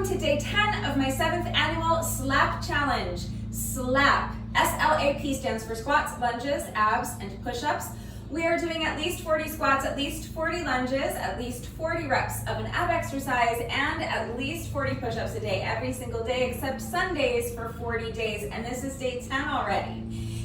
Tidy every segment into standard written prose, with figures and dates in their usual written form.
welcome to day 10 of my 7th annual SLAP challenge. SLAP, S-L-A-P stands for squats, lunges, abs, and push-ups. We are doing at least 40 squats, at least 40 lunges, at least 40 reps of an ab exercise, and at least 40 push-ups a day, every single day except Sundays for 40 days, and this is day 10 already.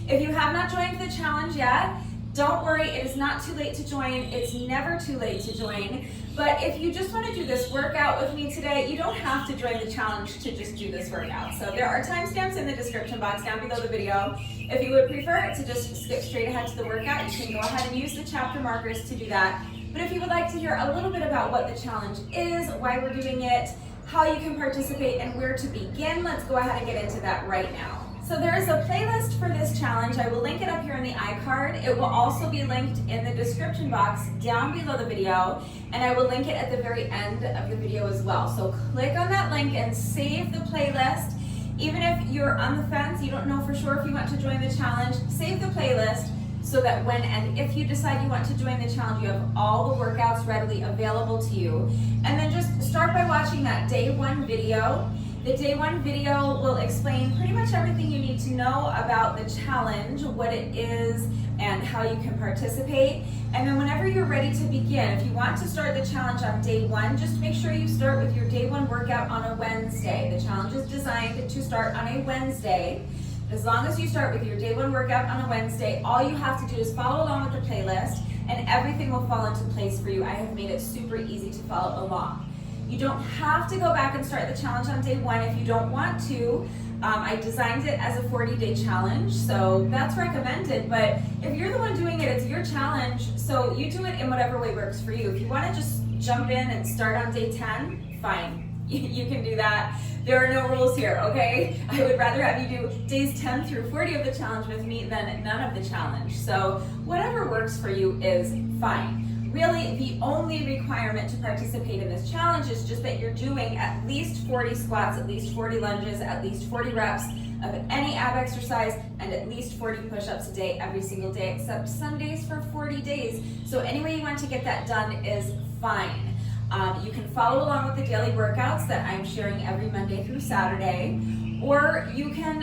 If you have not joined the challenge yet, don't worry, it is not too late to join. It's never too late to join. But if you just want to do this workout with me today, you don't have to join the challenge to just do this workout. So there are timestamps in the description box down below the video. If you would prefer to just skip straight ahead to the workout, you can go ahead and use the chapter markers to do that. But if you would like to hear a little bit about what the challenge is, why we're doing it, how you can participate, and where to begin, let's go ahead and get into that right now. So there is a playlist for this challenge. I will link it up here in the iCard. It will also be linked in the description box down below the video, and I will link it at the very end of the video as well. So click on that link and save the playlist. Even if you're on the fence, you don't know for sure if you want to join the challenge, save the playlist so that when and if you decide you want to join the challenge, you have all the workouts readily available to you. And then just start by watching that day 1 video. The day 1 video will explain pretty much everything you need to know about the challenge, what it is, and how you can participate. And then whenever you're ready to begin, if you want to start the challenge on day 1, just make sure you start with your day 1 workout on a Wednesday. The challenge is designed to start on a Wednesday. As long as you start with your day 1 workout on a Wednesday, all you have to do is follow along with the playlist, and everything will fall into place for you. I have made it super easy to follow along. You don't have to go back and start the challenge on day 1 if you don't want to. I designed it as a 40-day challenge, so that's recommended. But if you're the one doing it, it's your challenge, so you do it in whatever way works for you. If you want to just jump in and start on day 10, fine. You can do that. There are no rules here, okay? I would rather have you do days 10 through 40 of the challenge with me than none of the challenge. So whatever works for you is fine. Really, the only requirement to participate in this challenge is just that you're doing at least 40 squats, at least 40 lunges, at least 40 reps of any ab exercise, and at least 40 push-ups a day every single day, except Sundays for 40 days. So any way you want to get that done is fine. You can follow along with the daily workouts that I'm sharing every Monday through Saturday, or you can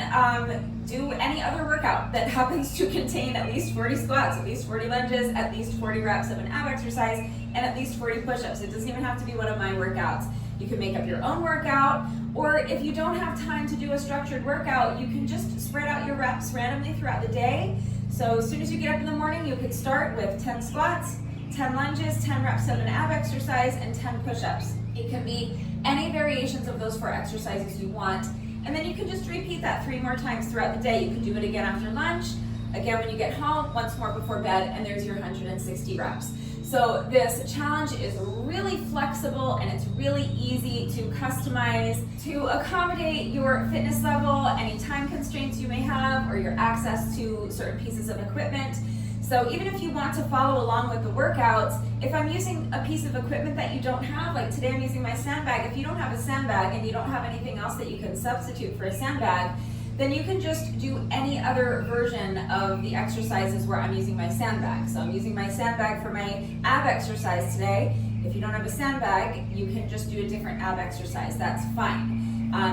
do any other workout that happens to contain at least 40 squats, at least 40 lunges, at least 40 reps of an ab exercise, and at least 40 push-ups. It doesn't even have to be one of my workouts. You can make up your own workout, or if you don't have time to do a structured workout, you can just spread out your reps randomly throughout the day. So as soon as you get up in the morning, you could start with 10 squats, 10 lunges, 10 reps of an ab exercise, and 10 push-ups. It can be any variations of those 4 exercises you want. And then you can just repeat that 3 more times throughout the day. You can do it again after lunch, again when you get home, once more before bed, and there's your 160 reps. So this challenge is really flexible and it's really easy to customize to accommodate your fitness level, any time constraints you may have, or your access to certain pieces of equipment. So even if you want to follow along with the workouts, if I'm using a piece of equipment that you don't have, like today I'm using my sandbag, if you don't have a sandbag and you don't have anything else that you can substitute for a sandbag, then you can just do any other version of the exercises where I'm using my sandbag. So I'm using my sandbag for my ab exercise today. If you don't have a sandbag, you can just do a different ab exercise. That's fine.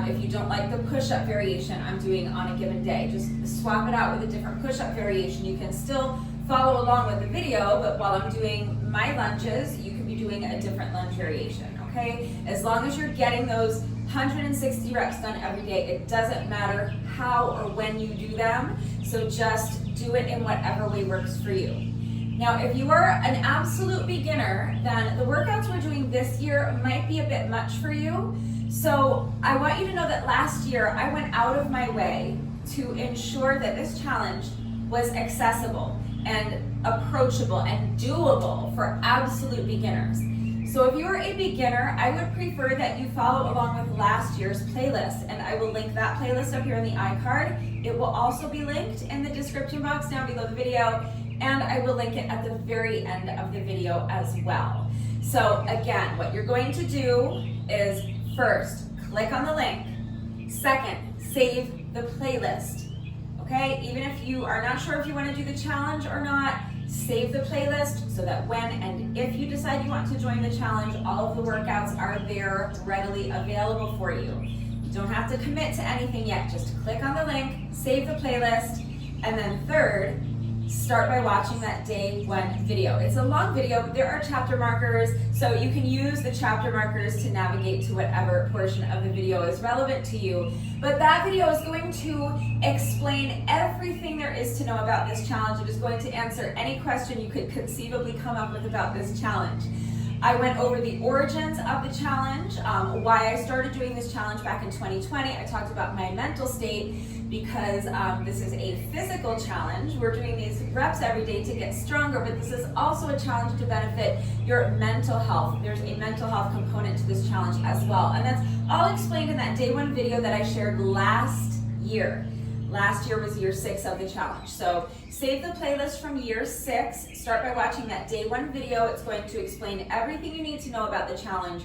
If you don't like the push-up variation I'm doing on a given day, just swap it out with a different push-up variation. You can still follow along with the video, but while I'm doing my lunges, you can be doing a different lunge variation, okay? As long as you're getting those 160 reps done every day, it doesn't matter how or when you do them, so just do it in whatever way works for you. Now, if you are an absolute beginner, then the workouts we're doing this year might be a bit much for you. So I want you to know that last year I went out of my way to ensure that this challenge was accessible and approachable and doable for absolute beginners. So if you are a beginner, I would prefer that you follow along with last year's playlist, and I will link that playlist up here in the iCard. It will also be linked in the description box down below the video, and I will link it at the very end of the video as well. So again, what you're going to do is first, click on the link. Second, save the playlist. Okay, even if you are not sure if you want to do the challenge or not, Save the playlist so that when and if you decide you want to join the challenge, all of the workouts are there readily available for you. You don't have to commit to anything yet. Just click on the link, save the playlist, and then third, start by watching that day 1 video. It's a long video, but there are chapter markers, so you can use the chapter markers to navigate to whatever portion of the video is relevant to you. But that video is going to explain everything there is to know about this challenge. It is going to answer any question you could conceivably come up with about this challenge. I went over the origins of the challenge, why I started doing this challenge back in 2020. I talked about my mental state because this is a physical challenge. We're doing these reps every day to get stronger, but this is also a challenge to benefit your mental health. There's a mental health component to this challenge as well. And that's all explained in that day 1 video that I shared last year. Last year was year 6 of the challenge. So save the playlist from year 6. Start by watching that day 1 video. It's going to explain everything you need to know about the challenge,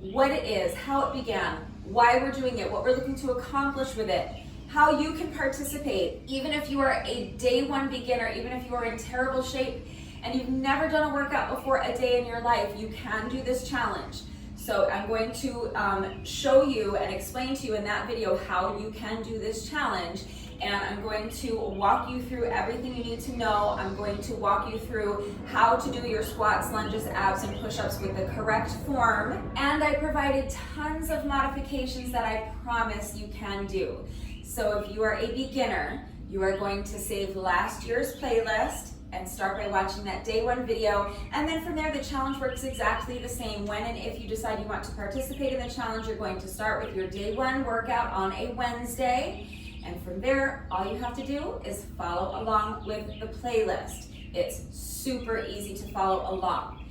what it is, how it began, why we're doing it, what we're looking to accomplish with it, how you can participate, even if you are a day 1 beginner, even if you are in terrible shape and you've never done a workout before a day in your life, you can do this challenge. So I'm going to show you and explain to you in that video how you can do this challenge. And I'm going to walk you through everything you need to know. I'm going to walk you through how to do your squats, lunges, abs, and push-ups with the correct form. And I provided tons of modifications that I promise you can do. So if you are a beginner, you are going to save last year's playlist and start by watching that day 1 video. And then from there, the challenge works exactly the same. When and if you decide you want to participate in the challenge, you're going to start with your day 1 workout on a Wednesday. And from there, all you have to do is follow along with the playlist. It's super easy to follow along.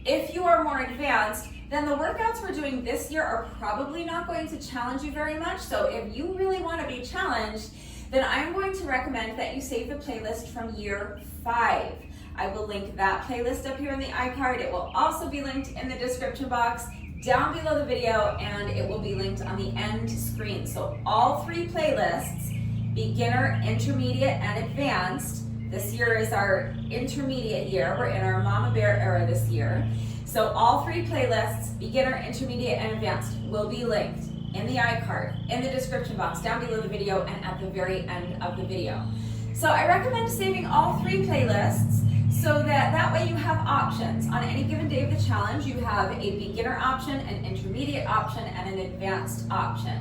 If you are more advanced, then the workouts we're doing this year are probably not going to challenge you very much. So if you really want to be challenged, then I'm going to recommend that you save the playlist from year 5. I will link that playlist up here in the iCard. It will also be linked in the description box down below the video, and it will be linked on the end screen. So all 3 playlists, beginner, intermediate, and advanced. This year is our intermediate year. We're in our Mama Bear era this year. So all 3 playlists, beginner, intermediate, and advanced, will be linked in the iCard, in the description box, down below the video, and at the very end of the video. So I recommend saving all 3 playlists so that way you have options. On any given day of the challenge, you have a beginner option, an intermediate option, and an advanced option.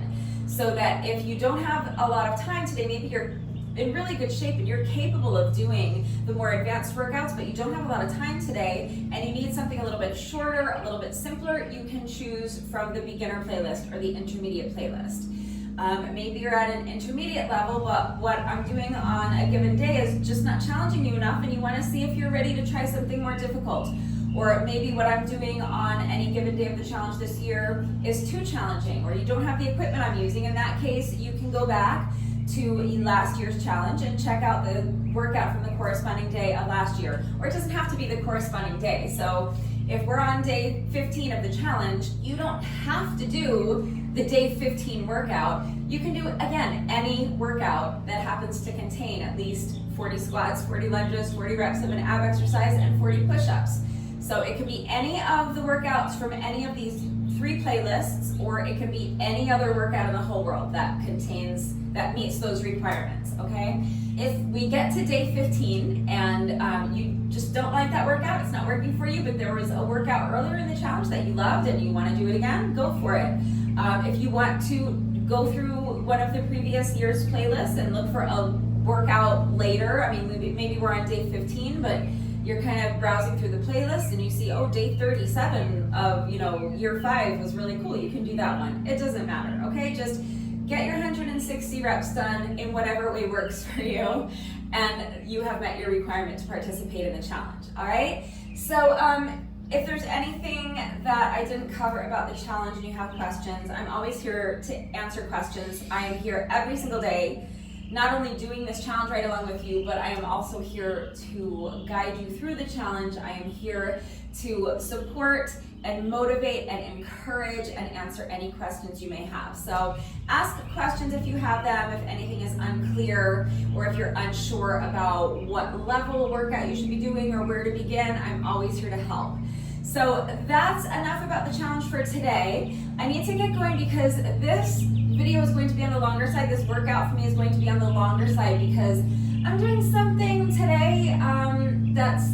So that if you don't have a lot of time today, maybe you're in really good shape and you're capable of doing the more advanced workouts, but you don't have a lot of time today and you need something a little bit shorter, a little bit simpler, you can choose from the beginner playlist or the intermediate playlist. Maybe you're at an intermediate level, but what I'm doing on a given day is just not challenging you enough and you want to see if you're ready to try something more difficult. Or maybe what I'm doing on any given day of the challenge this year is too challenging, or you don't have the equipment I'm using. In that case, you can go back to last year's challenge and check out the workout from the corresponding day of last year. Or it doesn't have to be the corresponding day. So if we're on day 15 of the challenge, you don't have to do the day 15 workout. You can do, again, any workout that happens to contain at least 40 squats, 40 lunges, 40 reps of an ab exercise, and 40 push-ups. So it could be any of the workouts from any of these 3 playlists, or it could be any other workout in the whole world that meets those requirements, okay? If we get to day 15 and you just don't like that workout, it's not working for you, but there was a workout earlier in the challenge that you loved and you want to do it again, go for it. If you want to go through one of the previous year's playlists and look for a workout later, I mean, maybe we're on day 15, but you're kind of browsing through the playlist and you see, oh, day 37 of, year 5 was really cool. You can do that one. It doesn't matter, okay? Just get your 160 reps done in whatever way works for you, and you have met your requirement to participate in the challenge, all right? So if there's anything that I didn't cover about the challenge and you have questions, I'm always here to answer questions. I am here every single day, not only doing this challenge right along with you, but I am also here to guide you through the challenge. I am here to support and motivate and encourage and answer any questions you may have. So ask questions if you have them, if anything is unclear, or if you're unsure about what level of workout you should be doing or where to begin. I'm always here to help. So that's enough about the challenge for today. I need to get going because this video is going to be on the longer side. This workout for me is going to be on the longer side because I'm doing something today that's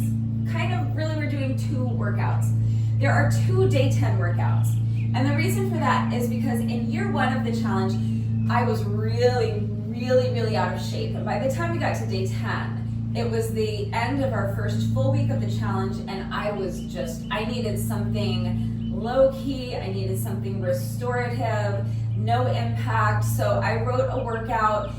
kind of really, we're doing 2 workouts. There are 2 day 10 workouts. And the reason for that is because in year 1 of the challenge, I was really out of shape. And by the time we got to day 10, it was the end of our first full week of the challenge, and I needed something low-key, I needed something restorative, no impact. So I wrote a workout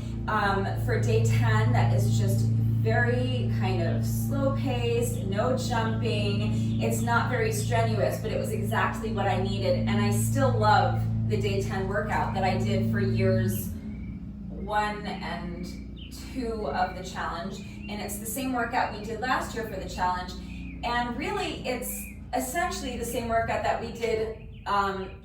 for day 10 that is just very kind of slow-paced, no jumping. It's not very strenuous, but it was exactly what I needed. And I still love the day 10 workout that I did for years 1 and 2 of the challenge. And it's the same workout we did last year for the challenge. And really, it's essentially the same workout that we did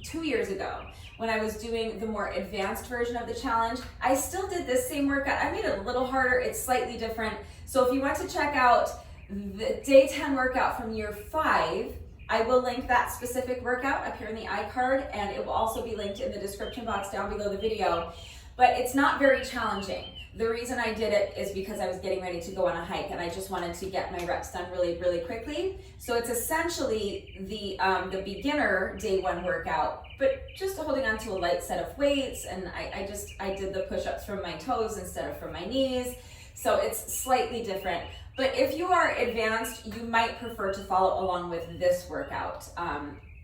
2 years ago when I was doing the more advanced version of the challenge. I still did this same workout. I made it a little harder. It's slightly different. So if you want to check out the day 10 workout from year 5, I will link that specific workout up here in the iCard, and it will also be linked in the description box down below the video. But it's not very challenging. The reason I did it is because I was getting ready to go on a hike and I just wanted to get my reps done really quickly. So it's essentially the beginner day 1 workout, but just holding on to a light set of weights, and I did the push-ups from my toes instead of from my knees. So it's slightly different. But if you are advanced, you might prefer to follow along with this workout.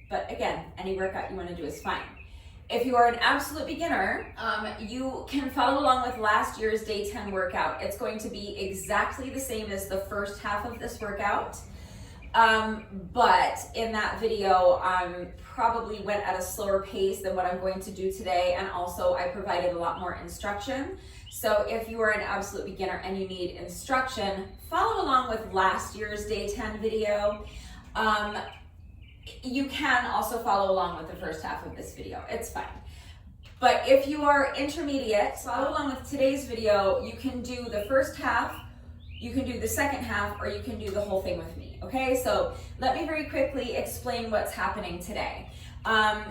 But again, any workout you want to do is fine. If you are an absolute beginner, you can follow along with last year's day 10 workout. It's going to be exactly the same as the first half of this workout. But in that video, probably went at a slower pace than what I'm going to do today. And also I provided a lot more instruction. So if you are an absolute beginner and you need instruction, follow along with last year's day 10 video. You can also follow along with the first half of this video. It's fine. But if you are intermediate, follow along with today's video. You can do the first half, you can do the second half, or you can do the whole thing with me, okay? So let me very quickly explain what's happening today.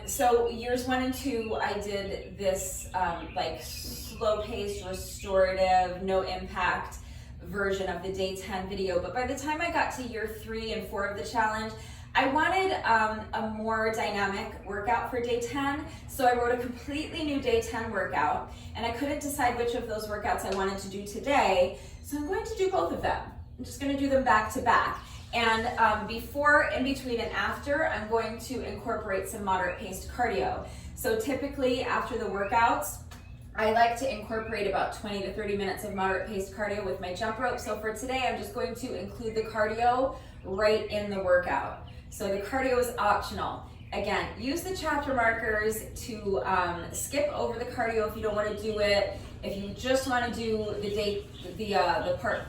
So years 1 and 2, I did this like slow-paced, restorative, no impact version of the day 10 video. But by the time I got to year 3 and 4 of the challenge, I wanted a more dynamic workout for day 10, so I wrote a completely new day 10 workout, and I couldn't decide which of those workouts I wanted to do today, so I'm going to do both of them. I'm just going to do them back to back. And before, in between, and after, I'm going to incorporate some moderate paced cardio. So typically after the workouts, I like to incorporate about 20 to 30 minutes of moderate paced cardio with my jump rope. So for today, I'm just going to include the cardio right in the workout. So the cardio is optional. Again, use the chapter markers to skip over the cardio if you don't want to do it. If you just want to do the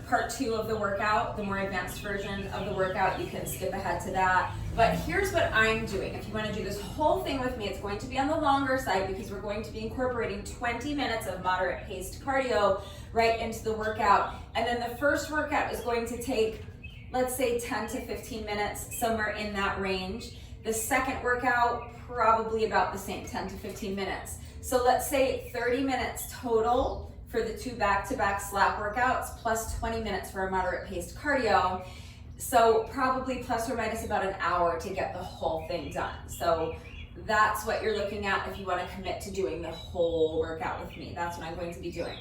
part 2 of the workout, the more advanced version of the workout, you can skip ahead to that. But here's what I'm doing. If you want to do this whole thing with me, it's going to be on the longer side because we're going to be incorporating 20 minutes of moderate paced cardio right into the workout. And then the first workout is going to take, let's say, 10 to 15 minutes, somewhere in that range. The second workout, probably about the same, 10 to 15 minutes. So let's say 30 minutes total for the 2 back-to-back slap workouts, plus 20 minutes for a moderate paced cardio. So probably plus or minus about an hour to get the whole thing done. So that's what you're looking at if you want to commit to doing the whole workout with me. That's what I'm going to be doing.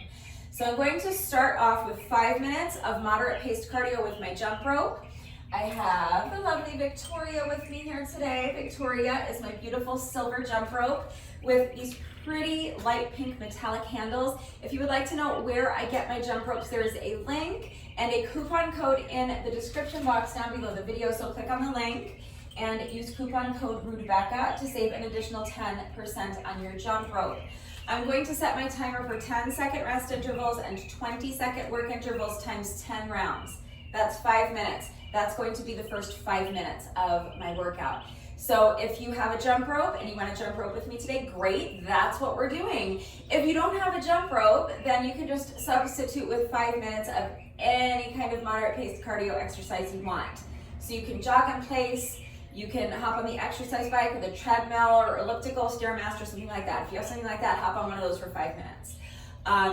So I'm going to start off with 5 minutes of moderate paced cardio with my jump rope. I have the lovely Victoria with me here today. Victoria is my beautiful silver jump rope with these pretty light pink metallic handles. If you would like to know where I get my jump ropes, there is a link and a coupon code in the description box down below the video. So click on the link and use coupon code RUBECCA to save an additional 10% on your jump rope. I'm going to set my timer for 10-second rest intervals and 20-second work intervals times 10 rounds. That's 5 minutes. That's going to be the first 5 minutes of my workout. So if you have a jump rope and you want to jump rope with me today, great, that's what we're doing. If you don't have a jump rope, then you can just substitute with 5 minutes of any kind of moderate paced cardio exercise you want. So you can jog in place, you can hop on the exercise bike or the treadmill or elliptical, Stairmaster, something like that. If you have something like that, hop on one of those for 5 minutes.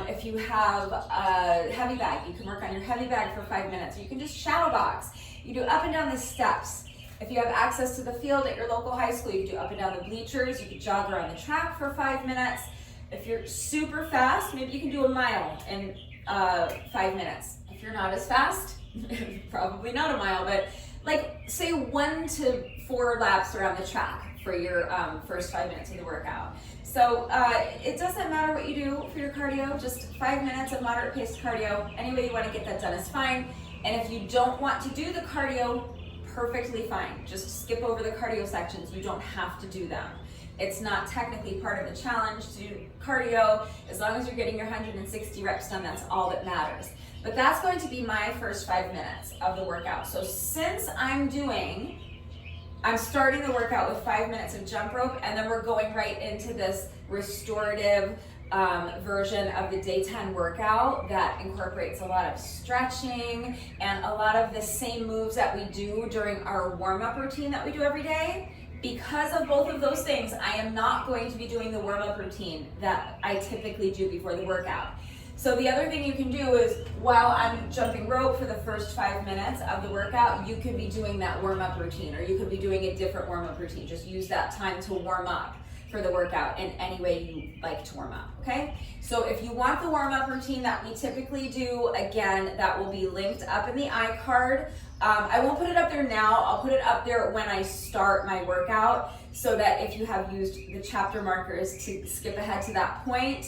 If you have a heavy bag, you can work on your heavy bag for 5 minutes. Or you can just shadow box. You do up and down the steps. If you have access to the field at your local high school, you can do up and down the bleachers. You can jog around the track for 5 minutes. If you're super fast, maybe you can do a mile in 5 minutes. If you're not as fast, probably not a mile, but like say 1 to 4 laps around the track for your first 5 minutes of the workout. So it doesn't matter what you do for your cardio, just 5 minutes of moderate paced cardio. Any way you want to get that done is fine. And if you don't want to do the cardio, perfectly fine. Just skip over the cardio sections. You don't have to do them. It's not technically part of the challenge to do cardio. As long as you're getting your 160 reps done, that's all that matters. But that's going to be my first 5 minutes of the workout. So since I'm starting the workout with 5 minutes of jump rope, and then we're going right into this restorative version of the day 10 workout that incorporates a lot of stretching and a lot of the same moves that we do during our warm-up routine that we do every day. Because of both of those things, I am not going to be doing the warm-up routine that I typically do before the workout. So the other thing you can do is, while I'm jumping rope for the first 5 minutes of the workout, you could be doing that warm-up routine, or you could be doing a different warm-up routine. Just use that time to warm up for the workout in any way you like to warm up, okay? So if you want the warm-up routine that we typically do, again, that will be linked up in the iCard. I won't put it up there now. I'll put it up there when I start my workout, so that if you have used the chapter markers to skip ahead to that point,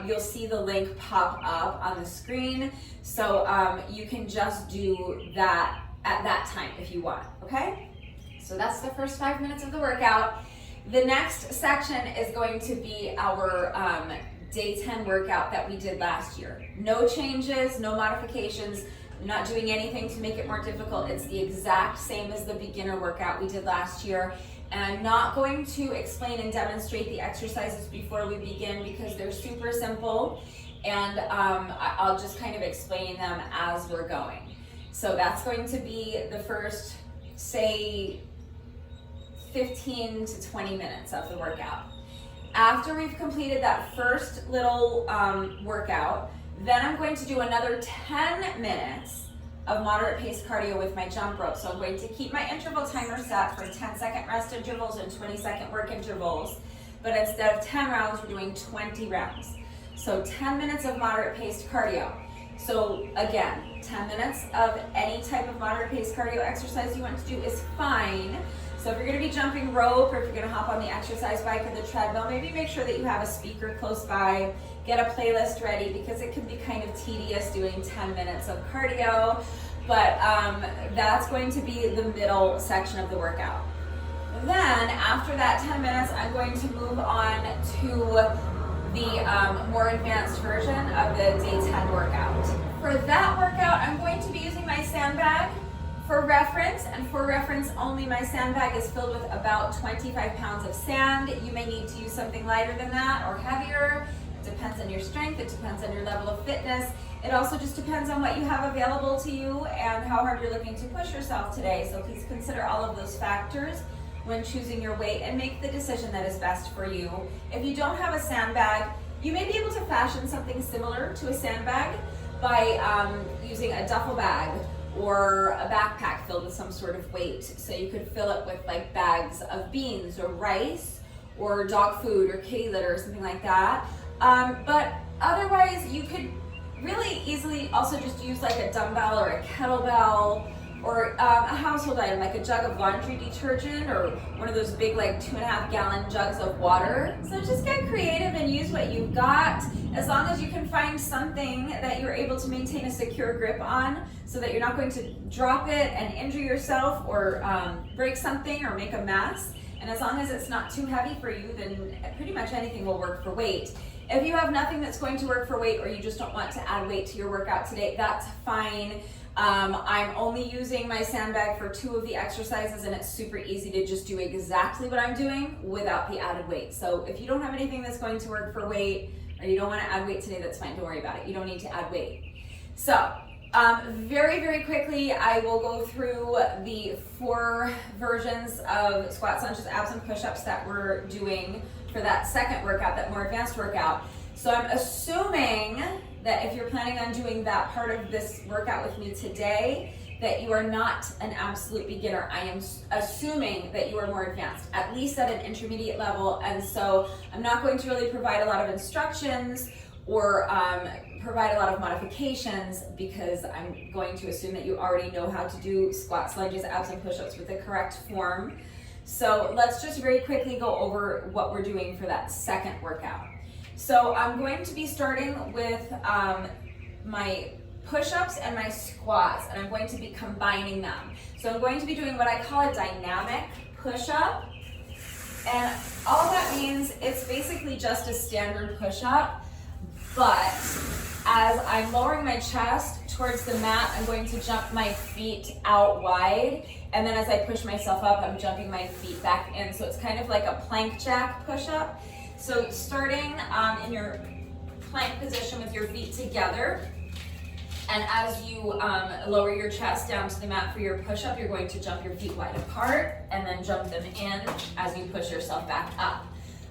you'll see the link pop up on the screen. So you can just do that at that time if you want, okay? So that's the first 5 minutes of the workout. The next section is going to be our day 10 workout that we did last year. No changes, no modifications. I'm not doing anything to make it more difficult. It's the exact same as the beginner workout we did last year. And I'm not going to explain and demonstrate the exercises before we begin because they're super simple, and I'll just kind of explain them as we're going. So that's going to be the first, say, 15 to 20 minutes of the workout. After we've completed that first little workout, then I'm going to do another 10 minutes of moderate paced cardio with my jump rope. So I'm going to keep my interval timer set for 10-second rest intervals and 20-second work intervals, but instead of 10 rounds, we're doing 20 rounds. So 10 minutes of moderate paced cardio. So again, 10 minutes of any type of moderate paced cardio exercise you want to do is fine. So if you're going to be jumping rope, or if you're going to hop on the exercise bike or the treadmill, maybe make sure that you have a speaker close by, get a playlist ready, because it can be kind of tedious doing 10 minutes of cardio, but that's going to be the middle section of the workout. Then after that 10 minutes, I'm going to move on to the more advanced version of the day 10 workout. For that workout, I'm going to be using my sandbag. For reference, and for reference only, my sandbag is filled with about 25 pounds of sand. You may need to use something lighter than that or heavier. It depends on your strength, it depends on your level of fitness. It also just depends on what you have available to you and how hard you're looking to push yourself today. So please consider all of those factors when choosing your weight and make the decision that is best for you. If you don't have a sandbag, you may be able to fashion something similar to a sandbag by using a duffel bag or a backpack filled with some sort of weight. So you could fill it with like bags of beans or rice or dog food or kitty litter or something like that. But otherwise, you could really easily also just use like a dumbbell or a kettlebell or a household item like a jug of laundry detergent or one of those big like 2.5 gallon jugs of water. So just get creative and use what you've got, as long as you can find something that you're able to maintain a secure grip on so that you're not going to drop it and injure yourself or break something or make a mess. And as long as it's not too heavy for you, then pretty much anything will work for weight. If you have nothing that's going to work for weight, or you just don't want to add weight to your workout today, that's fine. I'm only using my sandbag for 2 of the exercises, and it's super easy to just do exactly what I'm doing without the added weight. So if you don't have anything that's going to work for weight, or you don't want to add weight today, that's fine, don't worry about it. You don't need to add weight. So very, very quickly, I will go through the 4 versions of squats, lunges, abs, and push-ups that we're doing for that second workout, that more advanced workout. So I'm assuming that if you're planning on doing that part of this workout with me today, that you are not an absolute beginner. I am assuming that you are more advanced, at least at an intermediate level. And so I'm not going to really provide a lot of instructions or provide a lot of modifications, because I'm going to assume that you already know how to do squats, lunges, abs, and push-ups with the correct form. So let's just very quickly go over what we're doing for that second workout. So I'm going to be starting with my push-ups and my squats, and I'm going to be combining them. So I'm going to be doing what I call a dynamic push-up, and all that means it's basically just a standard push-up, but as I'm lowering my chest towards the mat, I'm going to jump my feet out wide, and then as I push myself up, I'm jumping my feet back in. So it's kind of like a plank jack push-up. So starting in your plank position with your feet together, and as you lower your chest down to the mat for your push-up, you're going to jump your feet wide apart and then jump them in as you push yourself back up,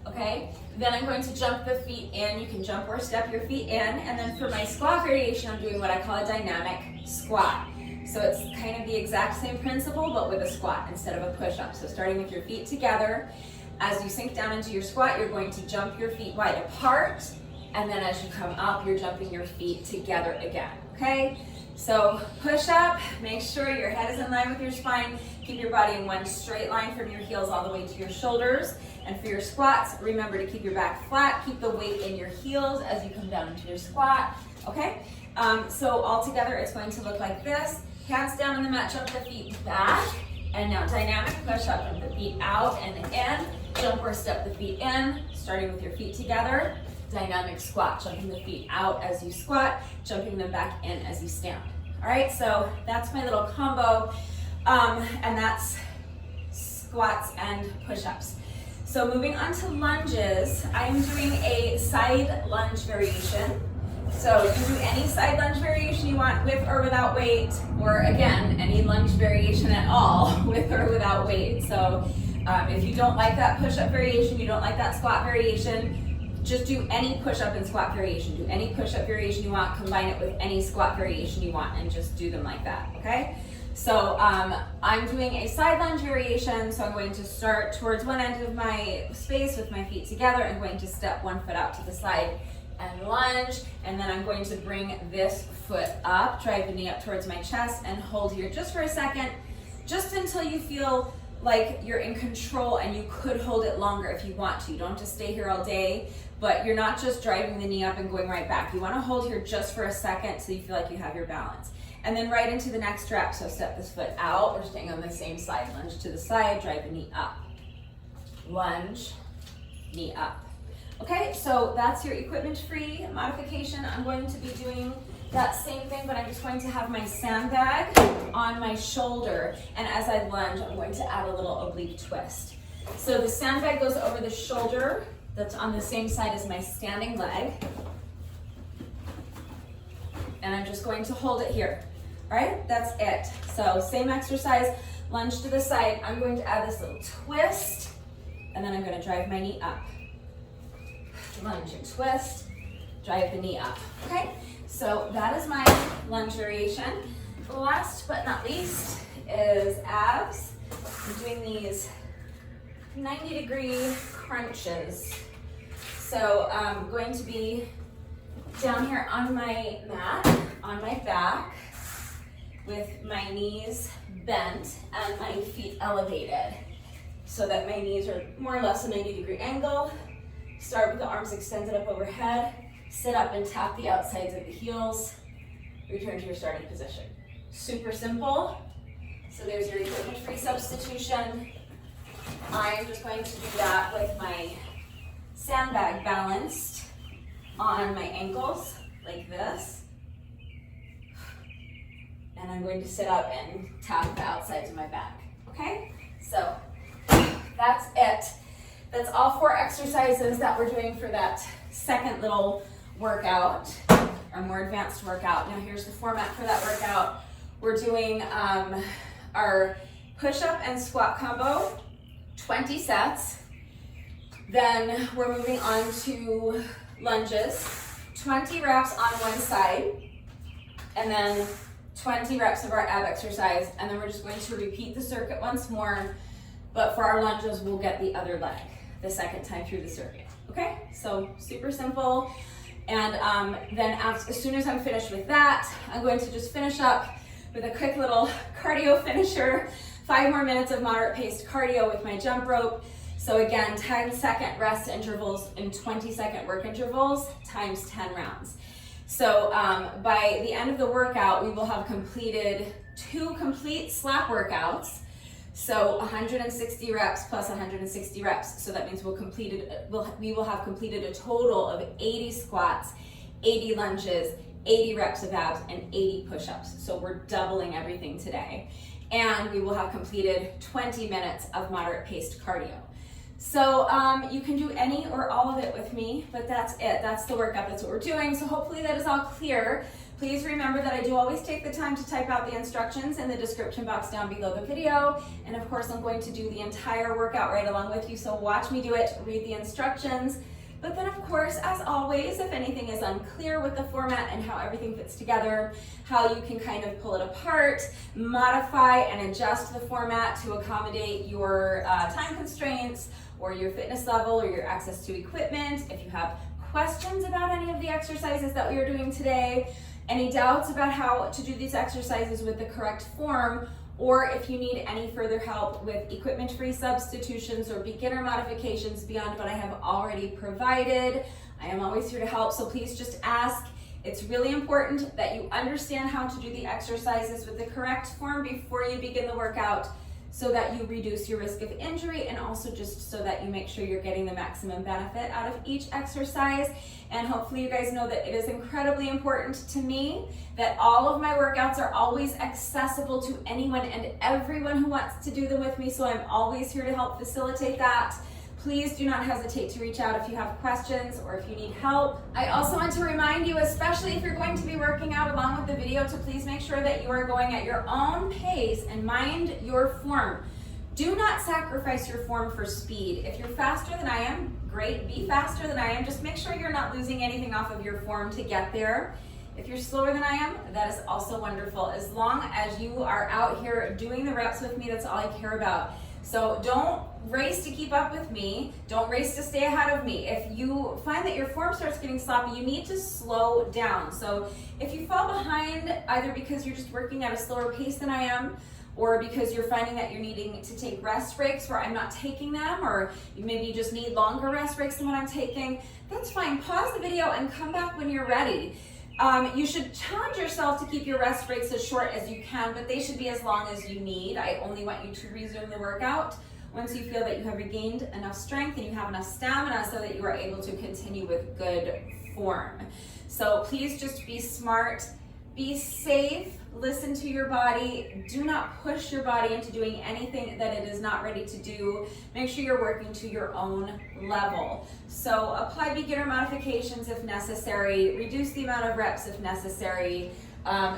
okay? Then I'm going to jump the feet in. You can jump or step your feet in, and then for my squat variation, I'm doing what I call a dynamic squat. So it's kind of the exact same principle, but with a squat instead of a push-up. So starting with your feet together, as you sink down into your squat, you're going to jump your feet wide apart, and then as you come up, you're jumping your feet together again, okay? So push up, make sure your head is in line with your spine, keep your body in one straight line from your heels all the way to your shoulders. And for your squats, remember to keep your back flat, keep the weight in your heels as you come down into your squat, okay? So all together, it's going to look like this. Hands down on the mat, jump the feet back, and now dynamic push up, jump the feet out and in, jump or step the feet in, starting with your feet together. Dynamic squat, jumping the feet out as you squat, jumping them back in as you stand. All right, so that's my little combo, and that's squats and push-ups. So moving on to lunges, I'm doing a side lunge variation. So you can do any side lunge variation you want with or without weight, or again, any lunge variation at all with or without weight. So if you don't like that push-up variation, you don't like that squat variation, just do any push-up and squat variation. Do any push-up variation you want, combine it with any squat variation you want, and just do them like that, okay? So I'm doing a side lunge variation, so I'm going to start towards one end of my space with my feet together. I'm going to step one foot out to the side and lunge, and then I'm going to bring this foot up, drive the knee up towards my chest, and hold here just for a second, just until you feel like you're in control, and you could hold it longer if you want to. You don't have to stay here all day, but you're not just driving the knee up and going right back. You want to hold here just for a second so you feel like you have your balance. And then right into the next rep, so step this foot out. We're staying on the same side. Lunge to the side, drive the knee up. Lunge, knee up. Okay, so that's your equipment-free modification. I'm going to be doing that same thing, but I'm just going to have my sandbag on my shoulder, and as I lunge, I'm going to add a little oblique twist. So the sandbag goes over the shoulder that's on the same side as my standing leg, and I'm just going to hold it here. All right, that's it. So same exercise, lunge to the side. I'm going to add this little twist, and then I'm going to drive my knee up. Lunge and twist, drive the knee up, okay? So that is my lunge variation. Last but not least is abs. I'm doing these 90-degree crunches. So I'm going to be down here on my mat, on my back, with my knees bent and my feet elevated so that my knees are more or less a 90-degree angle. Start with the arms extended up overhead, sit up and tap the outsides of the heels, return to your starting position. Super simple. So there's your equipment-free substitution. I'm just going to do that with my sandbag balanced on my ankles, like this. and I'm going to sit up and tap the outsides of my back, okay? So that's it. That's all 4 exercises that we're doing for that second little workout, our more advanced workout. Now here's the format for that workout. We're doing our push-up and squat combo, 20 sets. Then we're moving on to lunges, 20 reps on one side, and then 20 reps of our ab exercise, and then we're just going to repeat the circuit once more, but for our lunges, we'll get the other leg the second time through the circuit, okay? So super simple, and then as soon as I'm finished with that, I'm going to just finish up with a quick little cardio finisher, 5 more minutes of moderate paced cardio with my jump rope. So again, 10-second rest intervals and 20-second work intervals times 10 rounds. So by the end of the workout, we will have completed 2 complete slap workouts. So 160 reps plus 160 reps. So that means we will have completed a total of 80 squats, 80 lunges, 80 reps of abs, and 80 push-ups. So we're doubling everything today. And we will have completed 20 minutes of moderate paced cardio. So you can do any or all of it with me, but that's it. That's the workout, that's what we're doing. So hopefully that is all clear. Please remember that I do always take the time to type out the instructions in the description box down below the video. And of course, I'm going to do the entire workout right along with you. So watch me do it, read the instructions. But then of course, as always, if anything is unclear with the format and how everything fits together, how you can kind of pull it apart, modify and adjust the format to accommodate your time constraints or your fitness level or your access to equipment. If you have questions about any of the exercises that we are doing today, any doubts about how to do these exercises with the correct form, or if you need any further help with equipment-free substitutions or beginner modifications beyond what I have already provided, I am always here to help, so please just ask. It's really important that you understand how to do the exercises with the correct form before you begin the workout, so that you reduce your risk of injury, and also just so that you make sure you're getting the maximum benefit out of each exercise. And hopefully you guys know that it is incredibly important to me that all of my workouts are always accessible to anyone and everyone who wants to do them with me, so I'm always here to help facilitate that. Please do not hesitate to reach out if you have questions or if you need help. I also want to remind you, especially if you're going to be working out along with the video, to please make sure that you are going at your own pace and mind your form. Do not sacrifice your form for speed. If you're faster than I am, great, be faster than I am. Just make sure you're not losing anything off of your form to get there. If you're slower than I am, that is also wonderful. As long as you are out here doing the reps with me, that's all I care about. So don't race to keep up with me. Don't race to stay ahead of me. If you find that your form starts getting sloppy, you need to slow down. So if you fall behind, either because you're just working at a slower pace than I am, or because you're finding that you're needing to take rest breaks where I'm not taking them, or maybe you just need longer rest breaks than what I'm taking, that's fine. Pause the video and come back when you're ready. You should challenge yourself to keep your rest breaks as short as you can, but they should be as long as you need. I only want you to resume the workout once you feel that you have regained enough strength and you have enough stamina so that you are able to continue with good form. So please just be smart, be safe, listen to your body. Do not push your body into doing anything that it is not ready to do. Make sure you're working to your own level. So apply beginner modifications if necessary, reduce the amount of reps if necessary,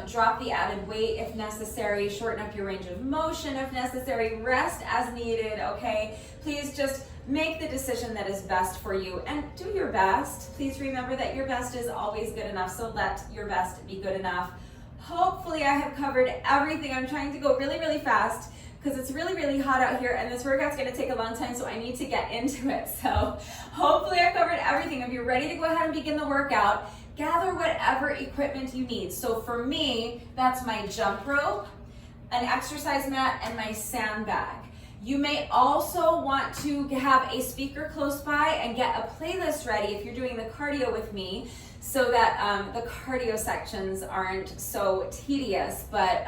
drop the added weight if necessary, shorten up your range of motion if necessary, rest as needed, okay? Please just make the decision that is best for you and do your best. Please remember that your best is always good enough, so let your best be good enough. Hopefully I have covered everything. I'm trying to go really, really fast because it's really, really hot out here and this workout's gonna take a long time, so I need to get into it. So hopefully I've covered everything. If you're ready to go ahead and begin the workout, gather whatever equipment you need. So for me, that's my jump rope, an exercise mat, and my sandbag. You may also want to have a speaker close by and get a playlist ready if you're doing the cardio with me. so that the cardio sections aren't so tedious. But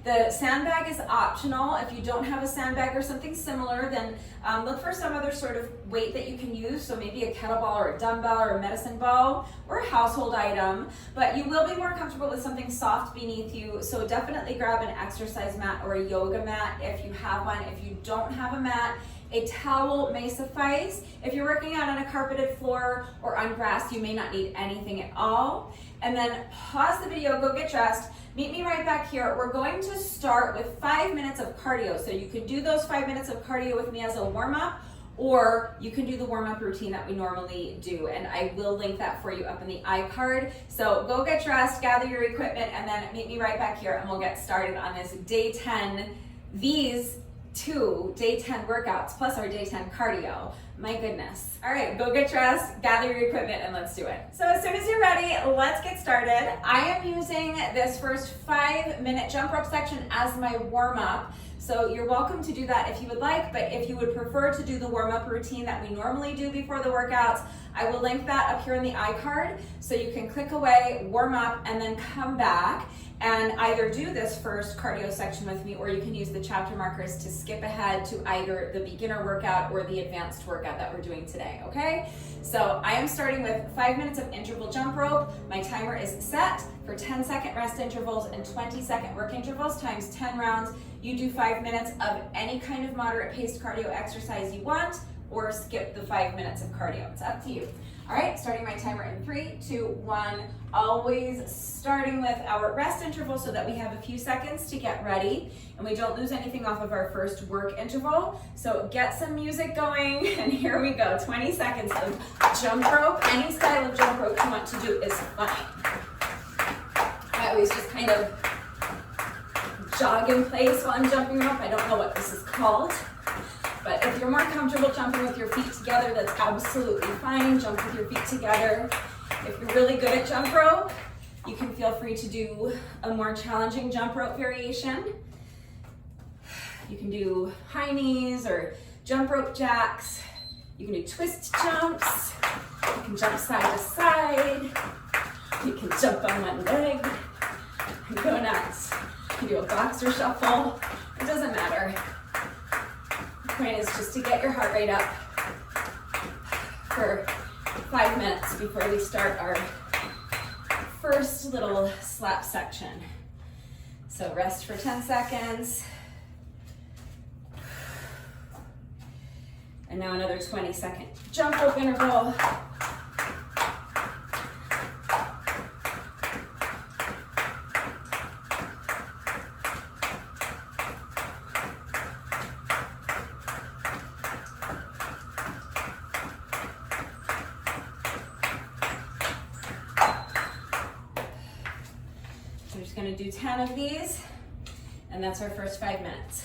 the sandbag is optional. If you don't have a sandbag or something similar, then look for some other sort of weight that you can use. So maybe a kettlebell or a dumbbell or a medicine ball or a household item. But you will be more comfortable with something soft beneath you. So definitely grab an exercise mat or a yoga mat if you have one. If you don't have a mat, a towel may suffice. If you're working out on a carpeted floor or on grass, you may not need anything at all. And then pause the video, go get dressed. Meet me right back here. We're going to start with 5 minutes of cardio. So you could do those 5 minutes of cardio with me as a warm-up, or you can do the warm-up routine that we normally do. And I will link that for you up in the iCard. So go get dressed, gather your equipment, and then meet me right back here and we'll get started on this day 10. These 2 day 10 workouts plus our day 10 cardio. My goodness. All right, go get dressed, gather your equipment, and let's do it. So as soon as you're ready, let's get started. I am using this first 5-minute jump rope section as my warm-up. So you're welcome to do that if you would like, but if you would prefer to do the warm-up routine that we normally do before the workouts, I will link that up here in the iCard so you can click away, warm up, and then come back and either do this first cardio section with me, or you can use the chapter markers to skip ahead to either the beginner workout or the advanced workout that we're doing today, okay? So I am starting with 5 minutes of interval jump rope. My timer is set for 10-second rest intervals and 20-second work intervals times 10 rounds. You do 5 minutes of any kind of moderate paced cardio exercise you want, or skip the 5 minutes of cardio. It's up to you. All right, starting my timer in 3, 2, 1. Always starting with our rest interval so that we have a few seconds to get ready and we don't lose anything off of our first work interval. So get some music going, and here we go. 20 seconds of jump rope. Any style of jump rope you want to do is fine. I always just kind of jog in place while I'm jumping rope. I don't know what this is called. But if you're more comfortable jumping with your feet together, that's absolutely fine. Jump with your feet together. If you're really good at jump rope, you can feel free to do a more challenging jump rope variation. You can do high knees or jump rope jacks. You can do twist jumps. You can jump side to side. You can jump on one leg and go nuts. You can do a boxer shuffle. It doesn't matter. Point is just to get your heart rate up for 5 minutes before we start our first little slap section. So rest for 10 seconds. And now another 20-second jump rope interval. We're just going to do 10 of these, and that's our first 5 minutes.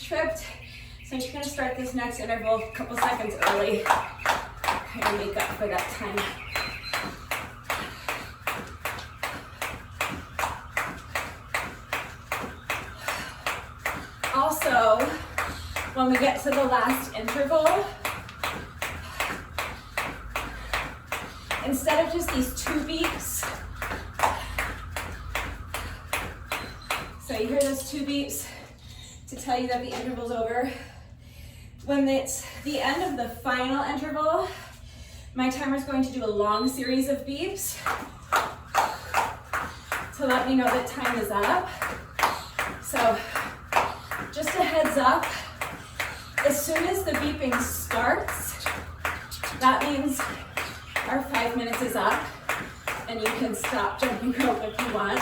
Tripped. So I'm just going to start this next interval a couple seconds early, kind of make up for that time. When we get to the last interval, instead of just these 2 beeps, so you hear those 2 beeps to tell you that the interval's over. When it's the end of the final interval, my timer is going to do a long series of beeps to let me know that time is up. So just a heads up, as soon as the beeping starts, that means our 5 minutes is up and you can stop jumping rope if you want.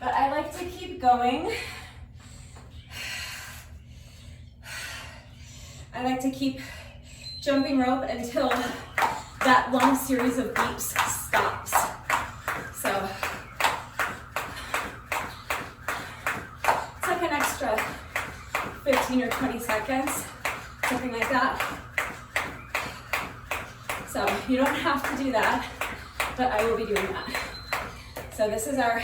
But I like to keep going. I like to keep jumping rope until that long series of beeps stops. So it's like an extra 15 or 20 seconds, something like that. So you don't have to do that, but I will be doing that. So this is our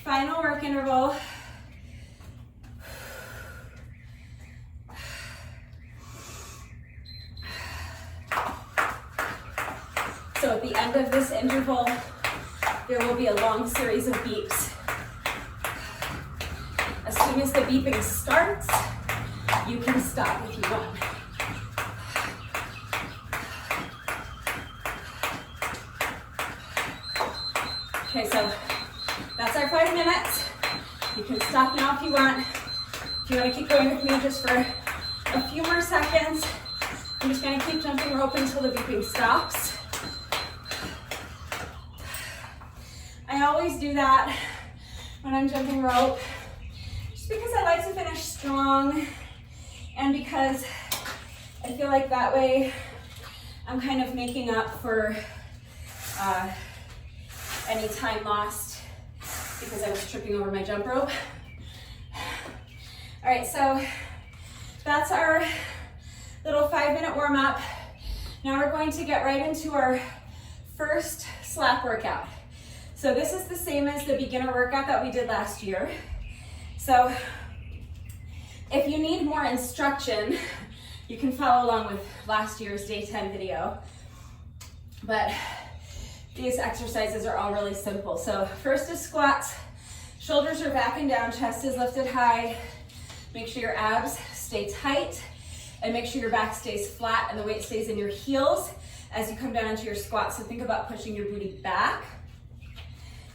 final work interval. So at the end of this interval, there will be a long series of beeps. As soon as the beeping starts, you can stop if you want. Okay, so that's our 5 minutes. You can stop now if you want. If you want to keep going with me just for a few more seconds, I'm just going to keep jumping rope until the beeping stops. I always do that when I'm jumping rope, just because I like to finish strong and because I feel like that way I'm kind of making up for any time lost because I was tripping over my jump rope. All right, so that's our little 5-minute warm up. Now we're going to get right into our first slap workout. So this is the same as the beginner workout that we did last year. So if you need more instruction, you can follow along with last year's day 10 video. But these exercises are all really simple. So first is squats. Shoulders are back and down, chest is lifted high. Make sure your abs stay tight and make sure your back stays flat and the weight stays in your heels as you come down into your squat. So think about pushing your booty back.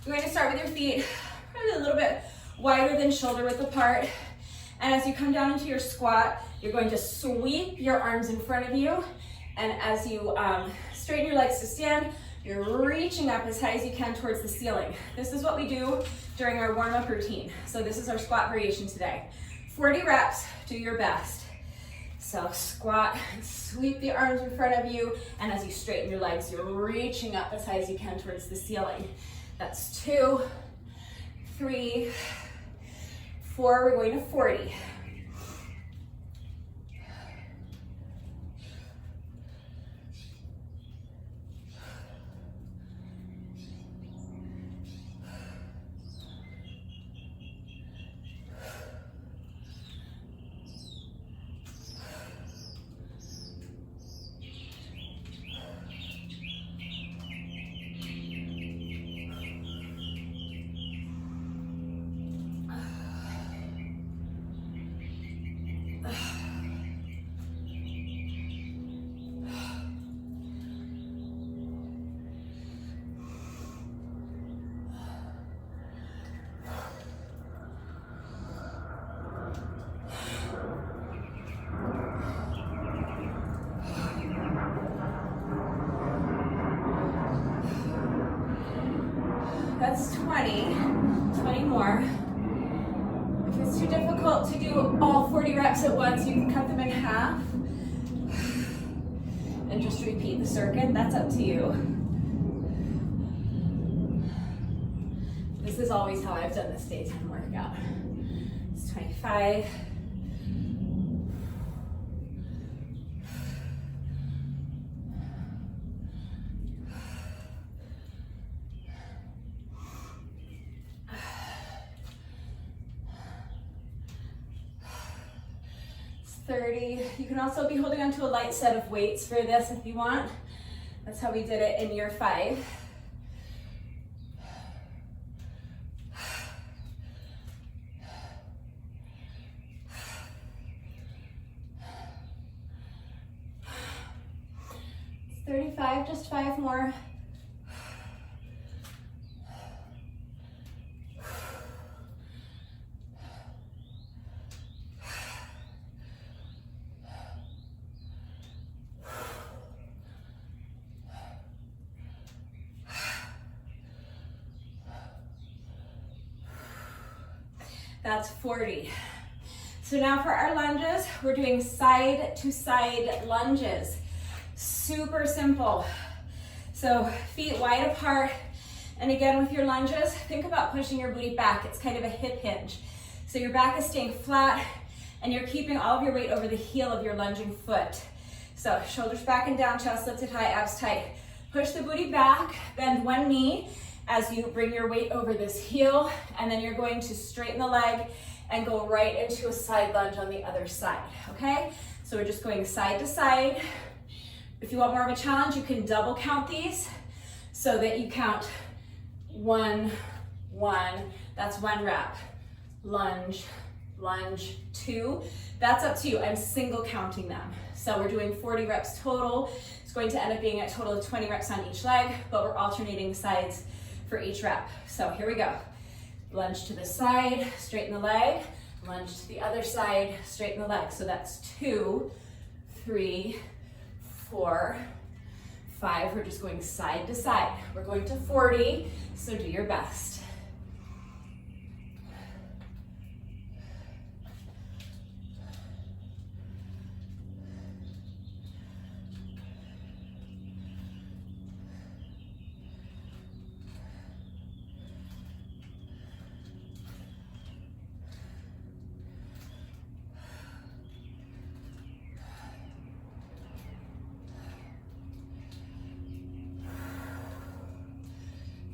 You're going to start with your feet probably a little bit wider than shoulder width apart. And as you come down into your squat, you're going to sweep your arms in front of you. And as you straighten your legs to stand, you're reaching up as high as you can towards the ceiling. This is what we do during our warm-up routine. So this is our squat variation today. 40 reps, do your best. So squat, sweep the arms in front of you, and as you straighten your legs, you're reaching up as high as you can towards the ceiling. That's 2, 3, 4, we're going to 40. That's 20 more. If it's too difficult to do all 40 reps at once, you can cut them in half and just repeat the circuit. That's up to you. This is always how I've done this day 10 workout. It's 25. 30. You can also be holding onto a light set of weights for this if you want. That's how we did it in year 5. It's 35, just 5 more. That's 40. So now for our lunges, we're doing side to side lunges. Super simple. So feet wide apart. And again, with your lunges, think about pushing your booty back. It's kind of a hip hinge. So your back is staying flat and you're keeping all of your weight over the heel of your lunging foot. So shoulders back and down, chest lifted high, abs tight. Push the booty back, bend one knee as you bring your weight over this heel, and then you're going to straighten the leg and go right into a side lunge on the other side, okay? So we're just going side to side. If you want more of a challenge, you can double count these so that you count 1, 1, that's 1 rep. Lunge, lunge, 2. That's up to you. I'm single counting them. So we're doing 40 reps total. It's going to end up being a total of 20 reps on each leg, but we're alternating sides for each rep. So here we go. Lunge to the side, straighten the leg. Lunge to the other side, straighten the leg. So that's 2, 3, 4, 5. We're just going side to side. We're going to 40, so do your best.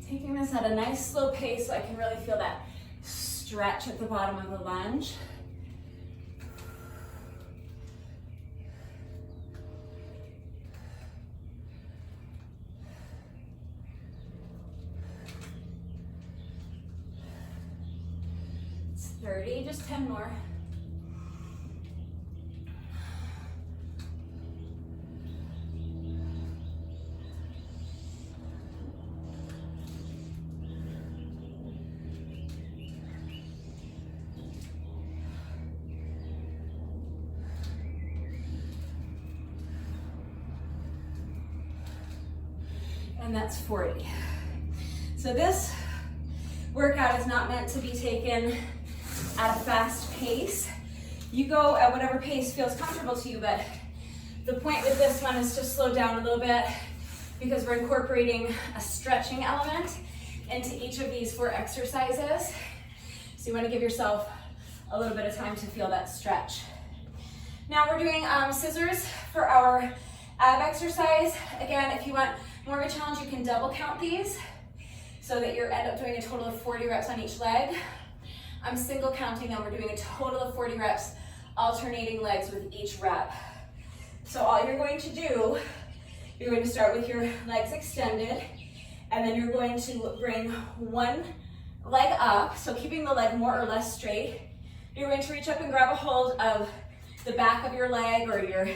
Taking this at a nice slow pace so I can really feel that stretch at the bottom of the lunge. It's 30, just 10 more. And that's 40. So this workout is not meant to be taken at a fast pace. You go at whatever pace feels comfortable to you, but the point with this one is to slow down a little bit because we're incorporating a stretching element into each of these 4 exercises. So you want to give yourself a little bit of time to feel that stretch. Now we're doing scissors for our ab exercise. Again, if you want more of a challenge, you can double count these so that you end up doing a total of 40 reps on each leg. I'm single counting them. We're doing a total of 40 reps, alternating legs with each rep. So all you're going to do, you're going to start with your legs extended, and then you're going to bring one leg up, so keeping the leg more or less straight. You're going to reach up and grab a hold of the back of your leg or your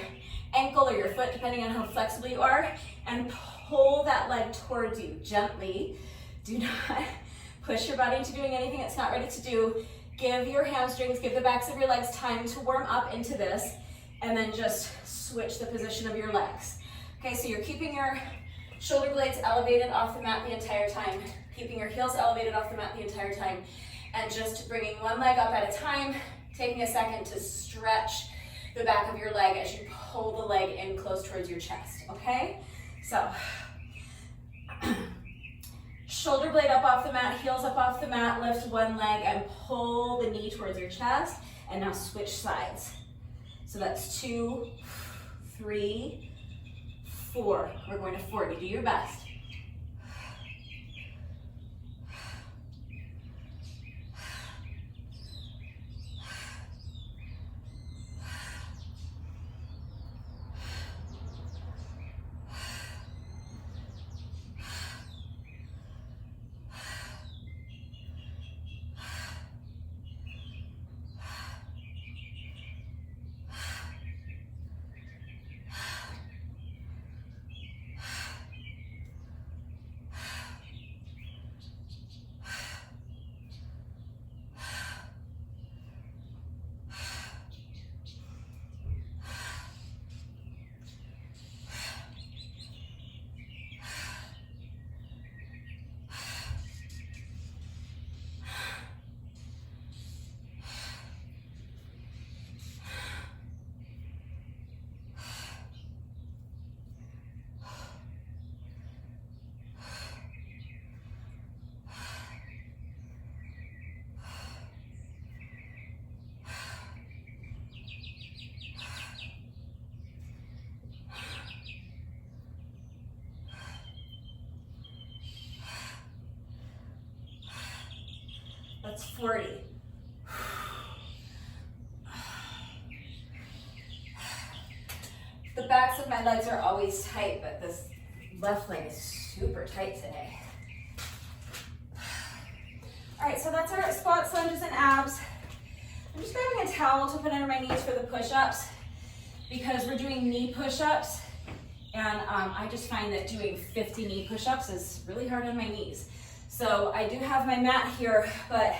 ankle or your foot, depending on how flexible you are, and pull that leg towards you gently. Do not push your body into doing anything it's not ready to do. Give your hamstrings, give the backs of your legs time to warm up into this, and then just switch the position of your legs. Okay, so you're keeping your shoulder blades elevated off the mat the entire time, keeping your heels elevated off the mat the entire time, and just bringing one leg up at a time, taking a second to stretch the back of your leg as you pull the leg in close towards your chest, okay? So, shoulder blade up off the mat, heels up off the mat, lift one leg and pull the knee towards your chest, and now switch sides. So that's 2, 3, 4. We're going to 40, do your best. That's 40. The backs of my legs are always tight, but this left leg is super tight today. All right, so that's our squats, lunges, and abs. I'm just grabbing a towel to put under my knees for the push-ups because we're doing knee push-ups, and I just find that doing 50 knee push-ups is really hard on my knees. So I do have my mat here, but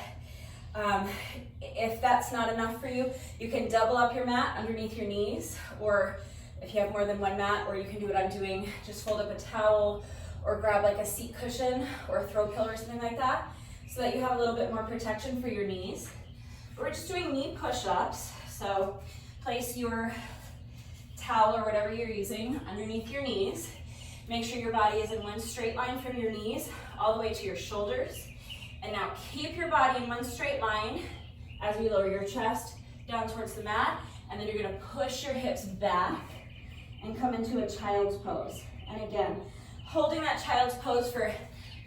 if that's not enough for you, you can double up your mat underneath your knees, or if you have more than one mat, or you can do what I'm doing, just fold up a towel or grab like a seat cushion or a throw pillow or something like that, so that you have a little bit more protection for your knees. We're just doing knee push-ups, so place your towel or whatever you're using underneath your knees. Make sure your body is in one straight line from your knees all the way to your shoulders. And now keep your body in one straight line as we lower your chest down towards the mat, and then you're gonna push your hips back and come into a child's pose. And again, holding that child's pose for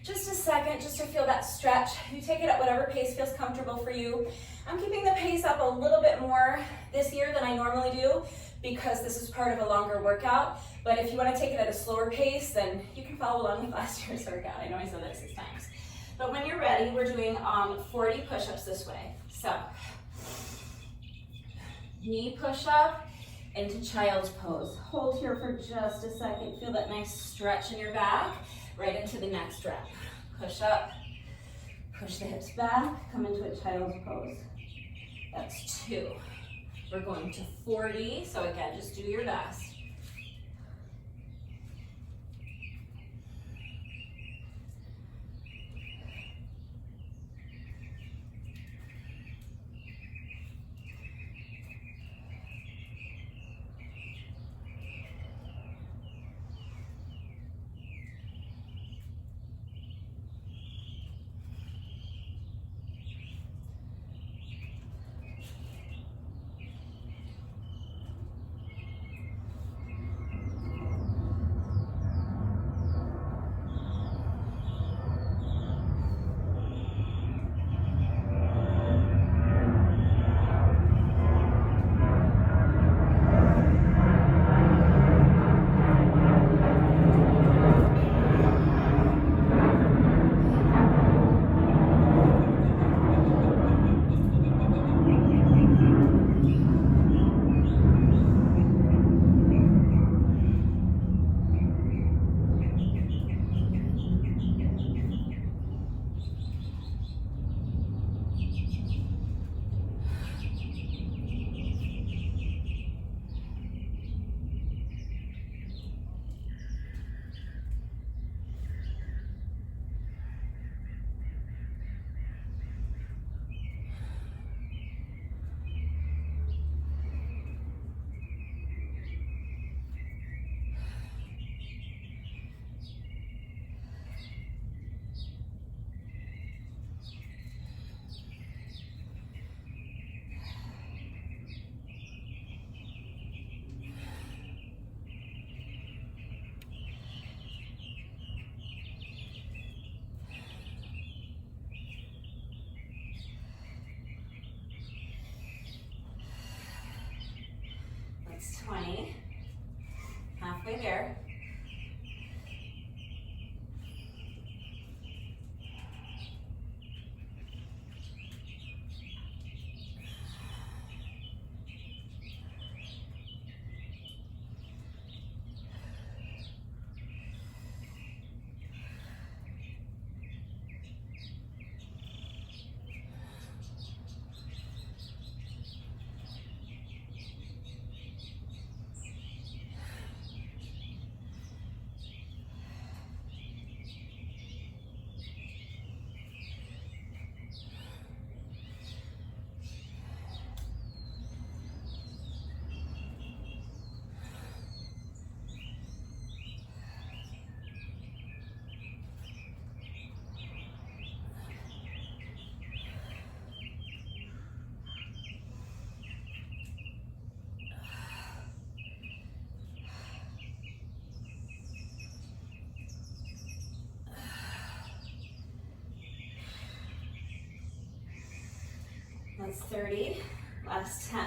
just a second, just to feel that stretch. You take it at whatever pace feels comfortable for you. I'm keeping the pace up a little bit more this year than I normally do because this is part of a longer workout. But if you want to take it at a slower pace, then you can follow along with last year's workout. I know I said that 6 times. But when you're ready, we're doing 40 push-ups this way. So, knee push-up into child's pose. Hold here for just a second. Feel that nice stretch in your back. Right into the next rep. Push up, push the hips back, come into a child's pose. That's 2. We're going to 40, so again, just do your best. That's 20. Halfway there. That's 30, last 10.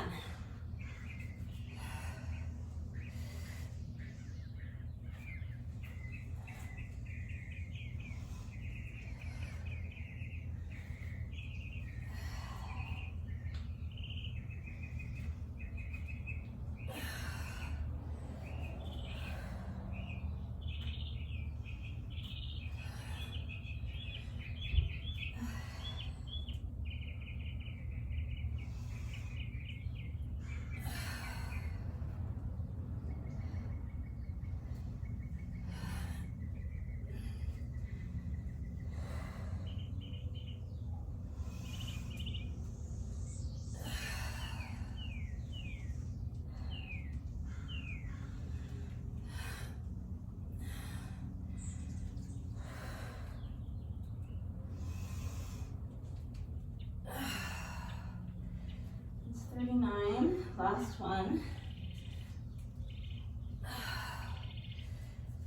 It's 39, last one.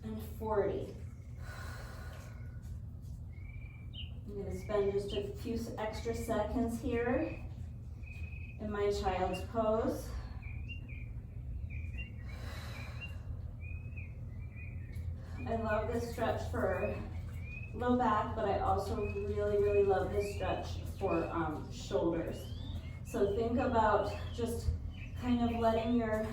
And 40. I'm going to spend just a few extra seconds here in my child's pose. I love this stretch for low back, but I also really love this stretch for shoulders. So think about just kind of letting your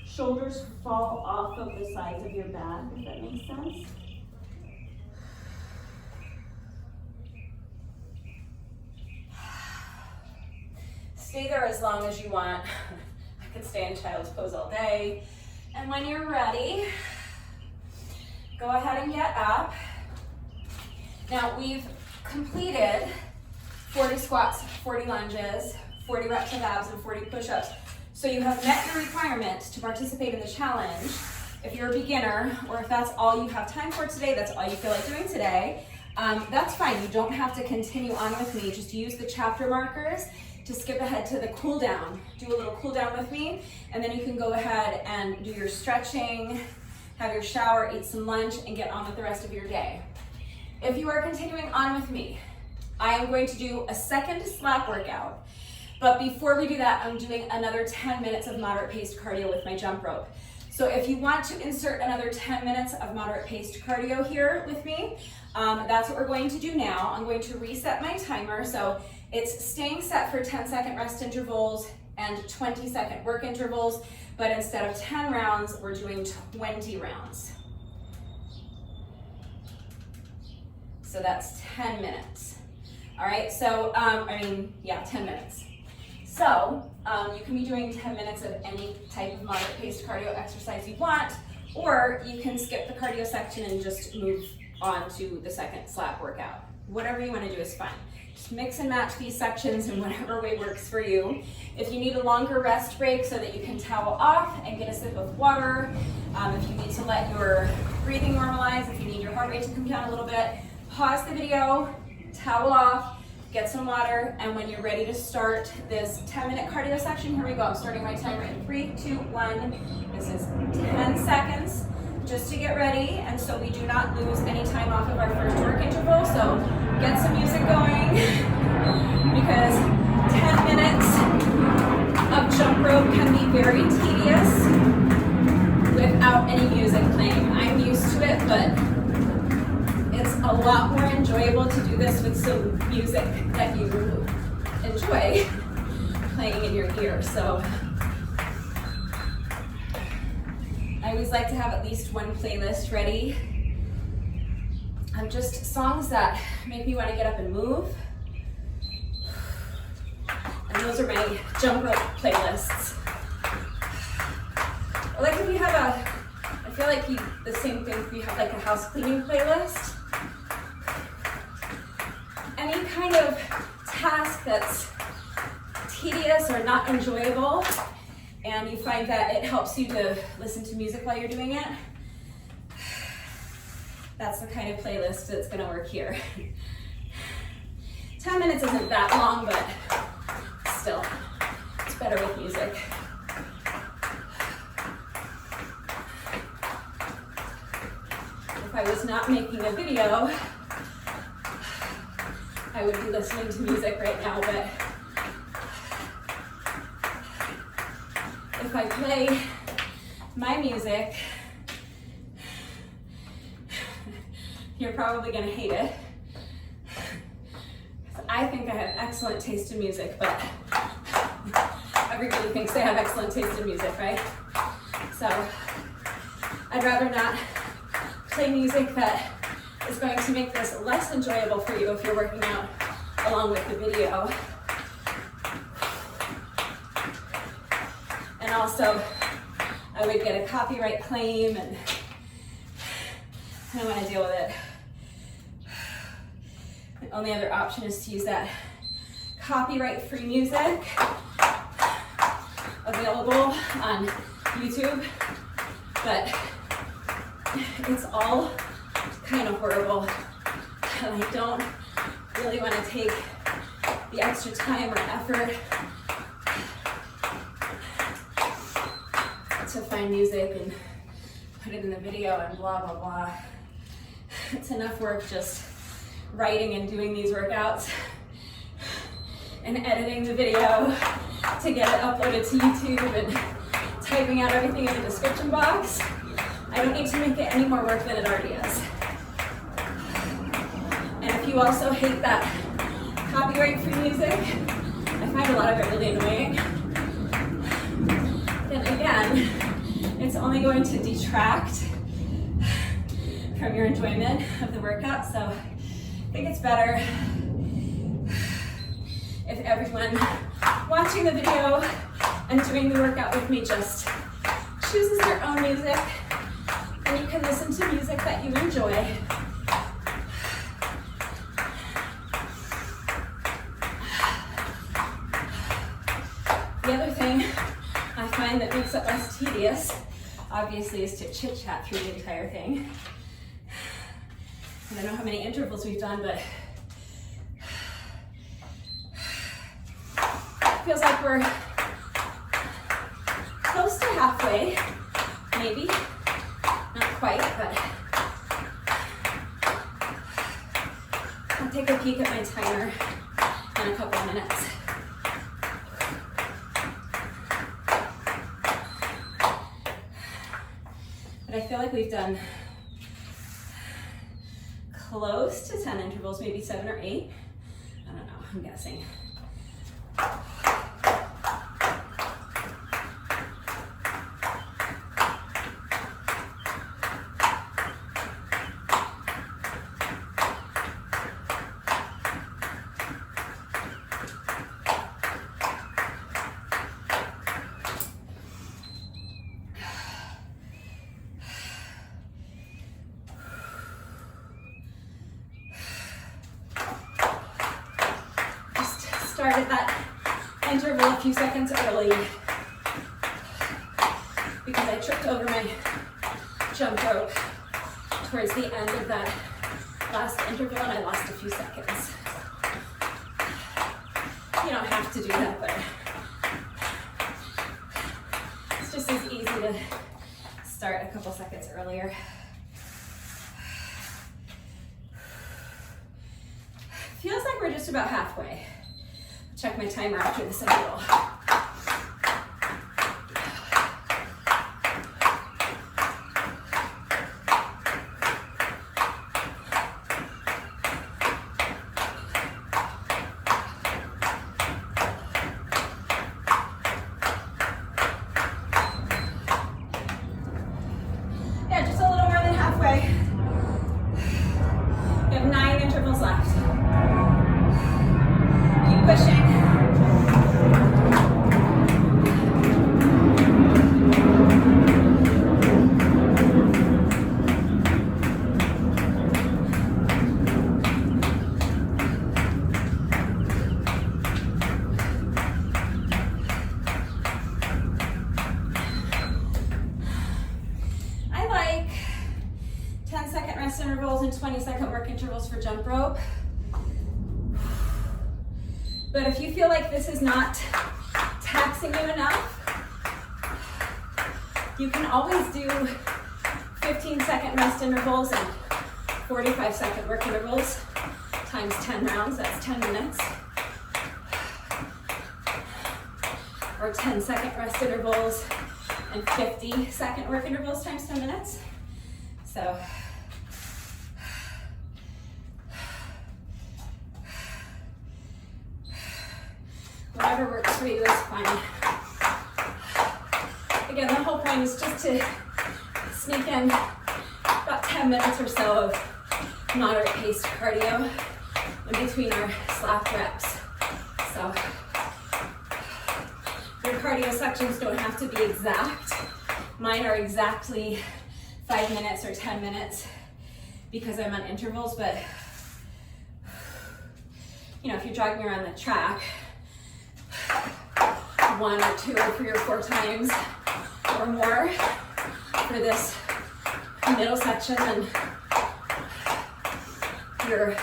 shoulders fall off of the sides of your back, if that makes sense. Stay there as long as you want. I could stay in child's pose all day. And when you're ready, go ahead and get up. Now we've completed 40 squats, 40 lunges, 40 reps of abs, and 40 push-ups. So you have met your requirement to participate in the challenge. If you're a beginner, or if that's all you have time for today, that's all you feel like doing today, that's fine. You don't have to continue on with me. Just use the chapter markers to skip ahead to the cool down. Do a little cool down with me, and then you can go ahead and do your stretching, have your shower, eat some lunch, and get on with the rest of your day. If you are continuing on with me, I am going to do a second slap workout. But before we do that, I'm doing another 10 minutes of moderate paced cardio with my jump rope. So if you want to insert another 10 minutes of moderate paced cardio here with me, that's what we're going to do now. I'm going to reset my timer. So it's staying set for 10-second rest intervals and 20-second work intervals, but instead of 10 rounds, we're doing 20 rounds. So that's 10 minutes. All right, so, 10 minutes. So you can be doing 10 minutes of any type of moderate paced cardio exercise you want, or you can skip the cardio section and just move on to the second slap workout. Whatever you want to do is fine. Just mix and match these sections in whatever way works for you. If you need a longer rest break so that you can towel off and get a sip of water, if you need to let your breathing normalize, if you need your heart rate to come down a little bit, pause the video, towel off, get some water, and when you're ready to start this 10-minute cardio section, here we go. I'm starting my timer in 3, 2, 1. This is 10 seconds just to get ready, and so we do not lose any time off of our first work interval. So get some music going, because 10 minutes of jump rope can be very tedious without any music playing. I'm used to it, but it's a lot more enjoyable to do this with some music that you enjoy playing in your ear. So I always like to have at least one playlist ready. Just songs that make me want to get up and move. And those are my jump rope playlists. Or like if you have I feel like the same thing if you have like a house cleaning playlist. Any kind of task that's tedious or not enjoyable, and you find that it helps you to listen to music while you're doing it, that's the kind of playlist that's gonna work here. 10 minutes isn't that long, but still, it's better with music. If I was not making a video, I would be listening to music right now, but if I play my music, you're probably gonna hate it. I think I have excellent taste in music, but everybody thinks they have excellent taste in music, right? So I'd rather not play music that is going to make this less enjoyable for you if you're working out along with the video. And also, I would get a copyright claim, and I don't want to deal with it. The only other option is to use that copyright-free music available on YouTube, but it's all kind of horrible, and I don't really want to take the extra time or effort to find music and put it in the video and blah, blah, blah. It's enough work just writing and doing these workouts and editing the video to get it uploaded to YouTube and typing out everything in the description box. I don't need to make it any more work than it already is. And if you also hate that copyright-free music, I find a lot of it really annoying, then again, it's only going to detract from your enjoyment of the workout. So I think it's better if everyone watching the video and doing the workout with me just chooses their own music, and you can listen to music that you enjoy. The other thing I find that makes it less tedious, obviously, is to chit-chat through the entire thing. I don't know how many intervals we've done, but it feels like we're close to halfway, maybe. Not quite, but I'll take a peek at my timer in a couple of minutes. But I feel like we've done close to 10 intervals, maybe 7 or 8. I don't know, I'm guessing. Started that interval a few seconds early because I tripped over my jump rope towards the end of that last interval and I lost a few seconds. You don't have to do that, but it's just as easy to start a couple seconds earlier. Feels like we're just about halfway. Check my timer after this interval. Yeah, just a little more than halfway. We have 9 intervals left. Keep pushing. I like 10-second rest intervals and 20-second work intervals for jump rope. But if you feel like this is not taxing you enough, you can always do 15-second rest intervals and 45-second work intervals times 10 rounds, that's 10 minutes. Or 10-second rest intervals and 50-second work intervals times 10 minutes. So whatever works for you is fine. Again, the whole point is just to sneak in about 10 minutes or so of moderate paced cardio in between our slap reps. So your cardio sections don't have to be exact. Mine are exactly 5 minutes or 10 minutes because I'm on intervals, but you know, if you're jogging around the track 1 or 2 or 3 or 4 times or more for this middle section, then your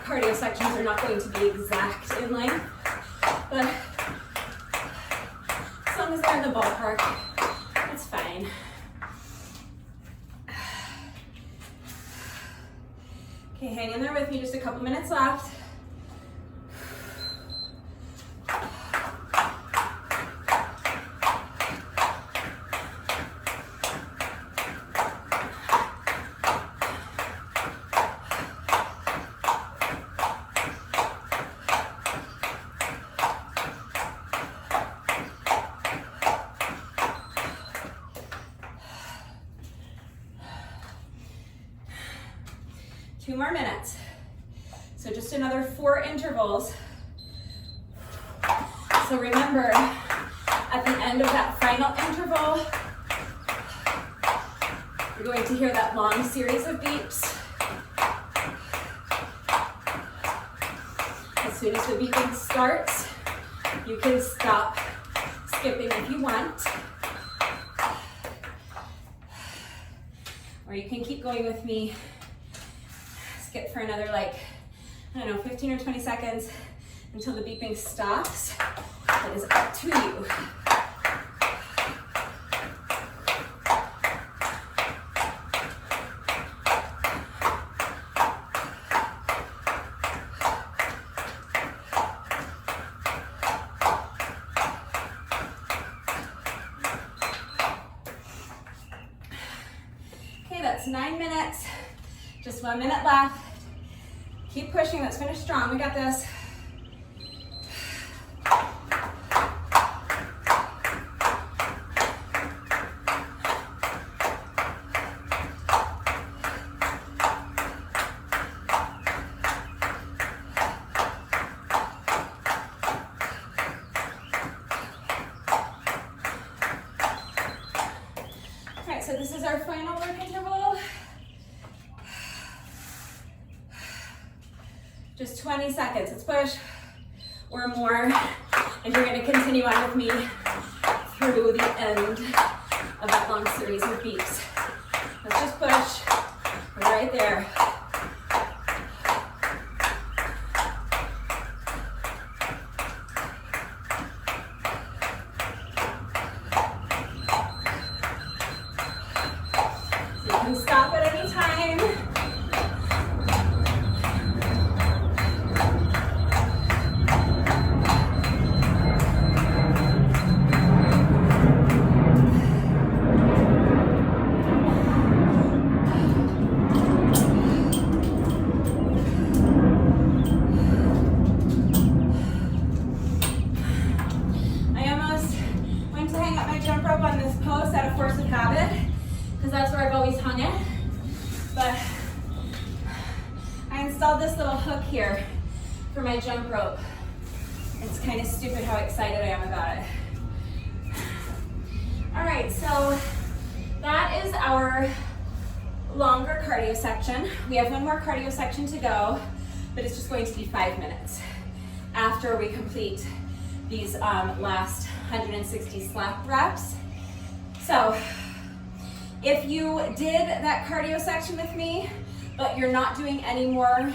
cardio sections are not going to be exact in length, but as long as they're in the ballpark, it's fine. Okay, hang in there with me, just a couple minutes left. Two more minutes. So just another 4 intervals. So remember, at the end of that final interval, you're going to hear that long series of beeps. As soon as the beeping starts, you can stop skipping if you want. Or you can keep going with me. Skip for another, like, I don't know, 15 or 20 seconds until the beeping stops. That is up to you. Okay, that's 9 minutes. Just 1 minute left. Keep pushing, let's finish strong, we got this. All right, so this is our final work interval. Just 20 seconds, let's push, or more, and you're gonna continue on with me through the end of that long series of beeps. Let's just push, right there. So you can stop at any time. This little hook here for my jump rope. It's kind of stupid how excited I am about it. All right, so that is our longer cardio section. We have 1 more cardio section to go, but it's just going to be 5 minutes after we complete these last 160 slap reps. So if you did that cardio section with me, but you're not doing any more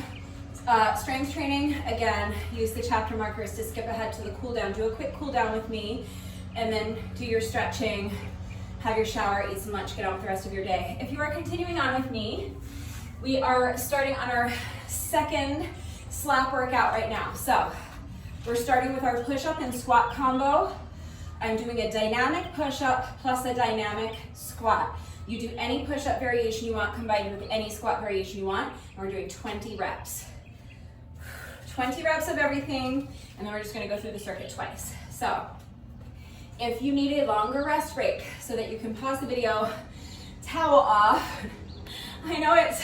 strength training, again, use the chapter markers to skip ahead to the cool down. Do a quick cool down with me, and then do your stretching, have your shower, eat some lunch, get on with the rest of your day. If you are continuing on with me, we are starting on our 2nd slap workout right now. So we're starting with our push-up and squat combo. I'm doing a dynamic push-up plus a dynamic squat. You do any push-up variation you want combined with any squat variation you want, and we're doing 20 reps. 20 reps of everything, and then we're just gonna go through the circuit twice. So, if you need a longer rest break so that you can pause the video, towel off. I know it's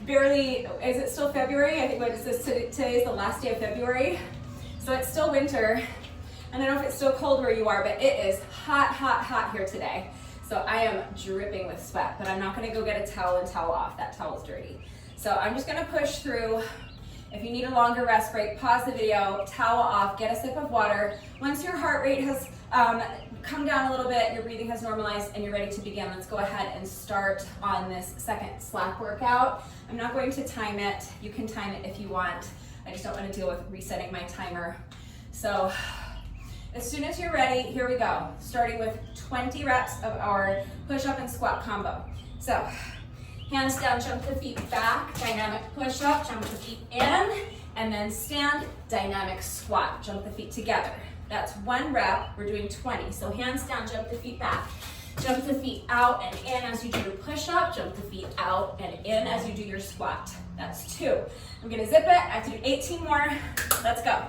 barely, is it still February? I think, what is this, today is the last day of February. So it's still winter. I don't know if it's still cold where you are, but it is hot, hot, hot here today. So I am dripping with sweat, but I'm not gonna go get a towel and towel off. That towel's dirty. So I'm just gonna push through. If you need a longer rest break, pause the video, towel off, get a sip of water. Once your heart rate has come down a little bit, your breathing has normalized, and you're ready to begin, let's go ahead and start on this second slack workout. I'm not going to time it. You can time it if you want. I just don't want to deal with resetting my timer. So as soon as you're ready, here we go. Starting with 20 reps of our push-up and squat combo. So hands down, jump the feet back, dynamic push-up, jump the feet in, and then stand, dynamic squat, jump the feet together. That's 1 rep, we're doing 20. So hands down, jump the feet back. Jump the feet out and in as you do your push-up, jump the feet out and in as you do your squat. That's 2. I'm gonna zip it, I have to do 18 more, let's go.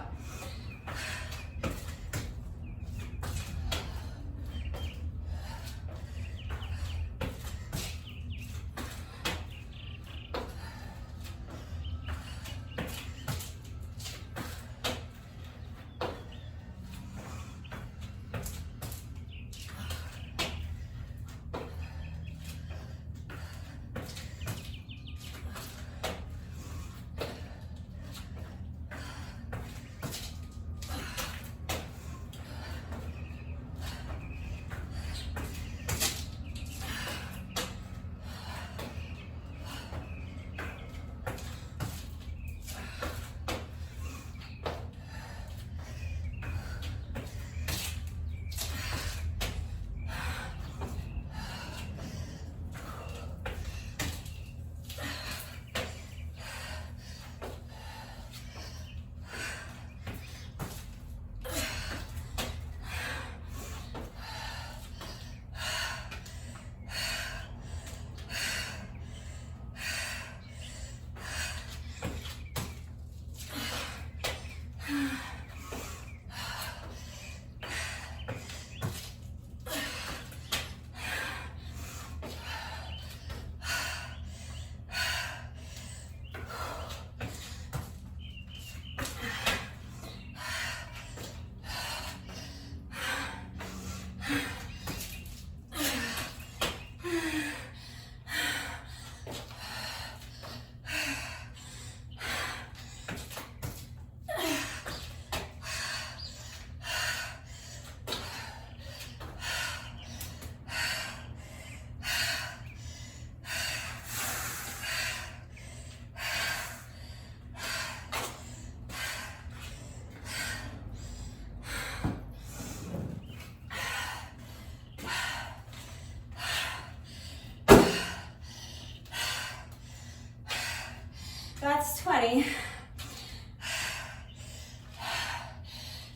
That's 20.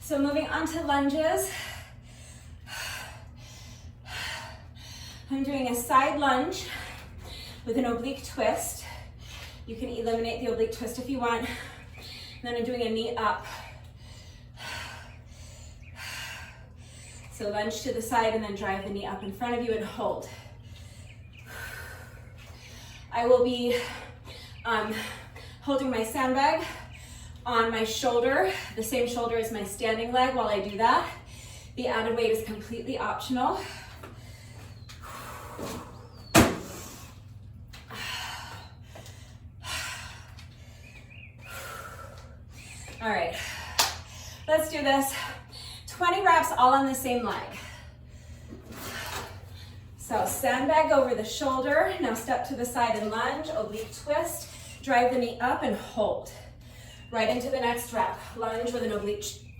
So moving on to lunges. I'm doing a side lunge with an oblique twist. You can eliminate the oblique twist if you want. And then I'm doing a knee up. So lunge to the side and then drive the knee up in front of you and hold. I will be holding my sandbag on my shoulder, the same shoulder as my standing leg while I do that. The added weight is completely optional. All right, let's do this. 20 reps all on the same leg. So sandbag over the shoulder. Now step to the side and lunge, oblique twist. Drive the knee up and hold. Right into the next rep. Lunge with an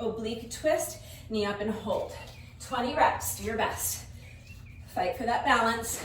oblique twist, knee up and hold. 20 reps, do your best. Fight for that balance.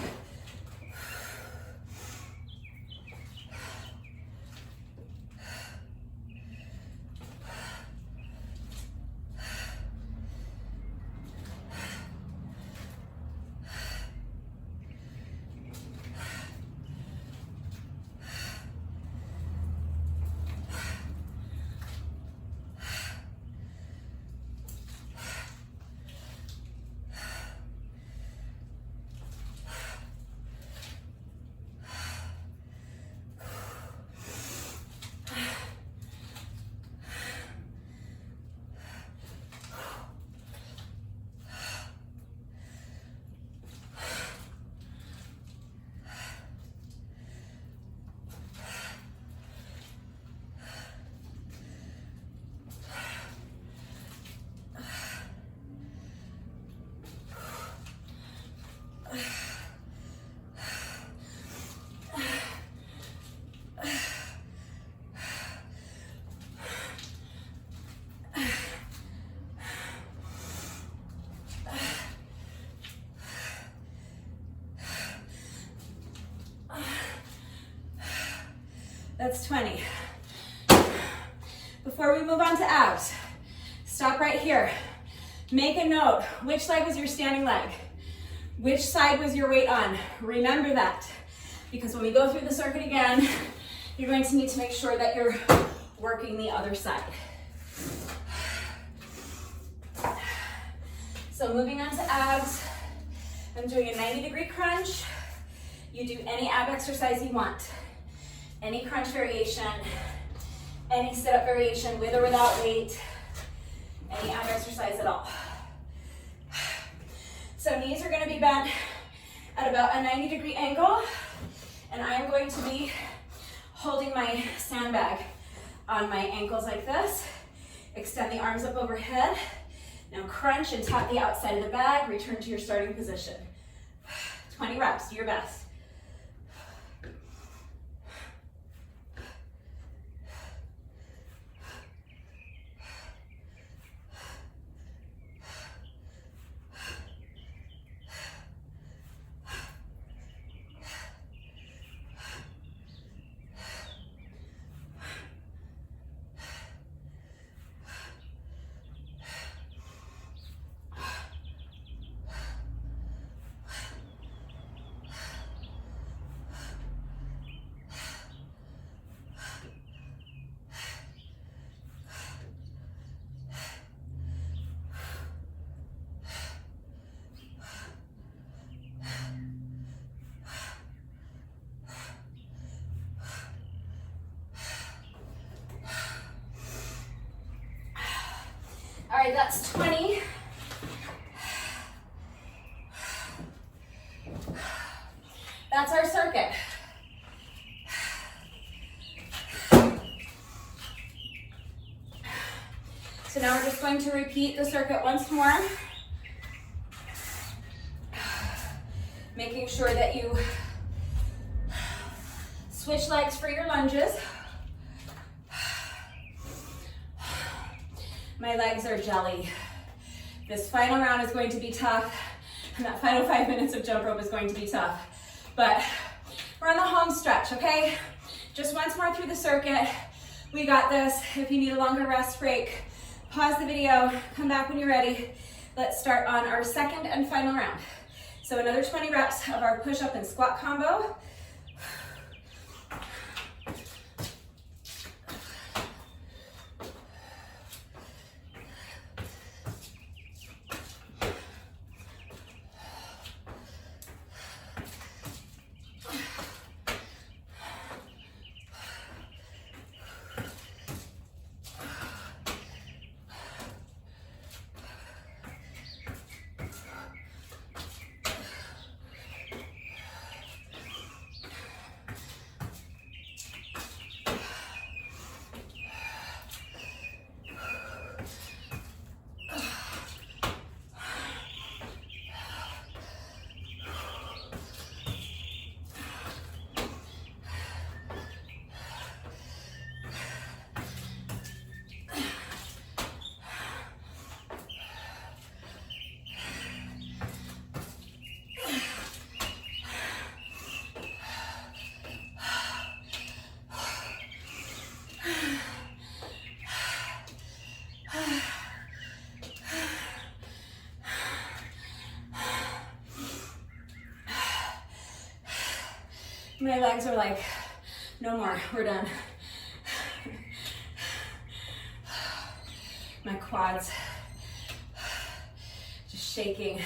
That's 20. Before we move on to abs, stop right here. Make a note, which leg was your standing leg? Which side was your weight on? Remember that, because when we go through the circuit again, you're going to need to make sure that you're working the other side. So moving on to abs, I'm doing a 90-degree crunch. You do any ab exercise you want. Any crunch variation, any sit-up variation with or without weight, any ab exercise at all. So knees are going to be bent at about a 90-degree angle, and I'm going to be holding my sandbag on my ankles like this. Extend the arms up overhead. Now crunch and tap the outside of the bag. Return to your starting position. 20 reps, do your best. All right, that's 20. That's our circuit. So now we're just going to repeat the circuit once more, making sure that you switch legs for your lunges. My legs are jelly. This final round is going to be tough, and that final 5 minutes of jump rope is going to be tough. But we're on the home stretch, okay? Just once more through the circuit. We got this. If you need a longer rest break, pause the video, come back when you're ready. Let's start on our second and final round. So another 20 reps of our push-up and squat combo. My legs are like, no more, we're done. My quads just shaking.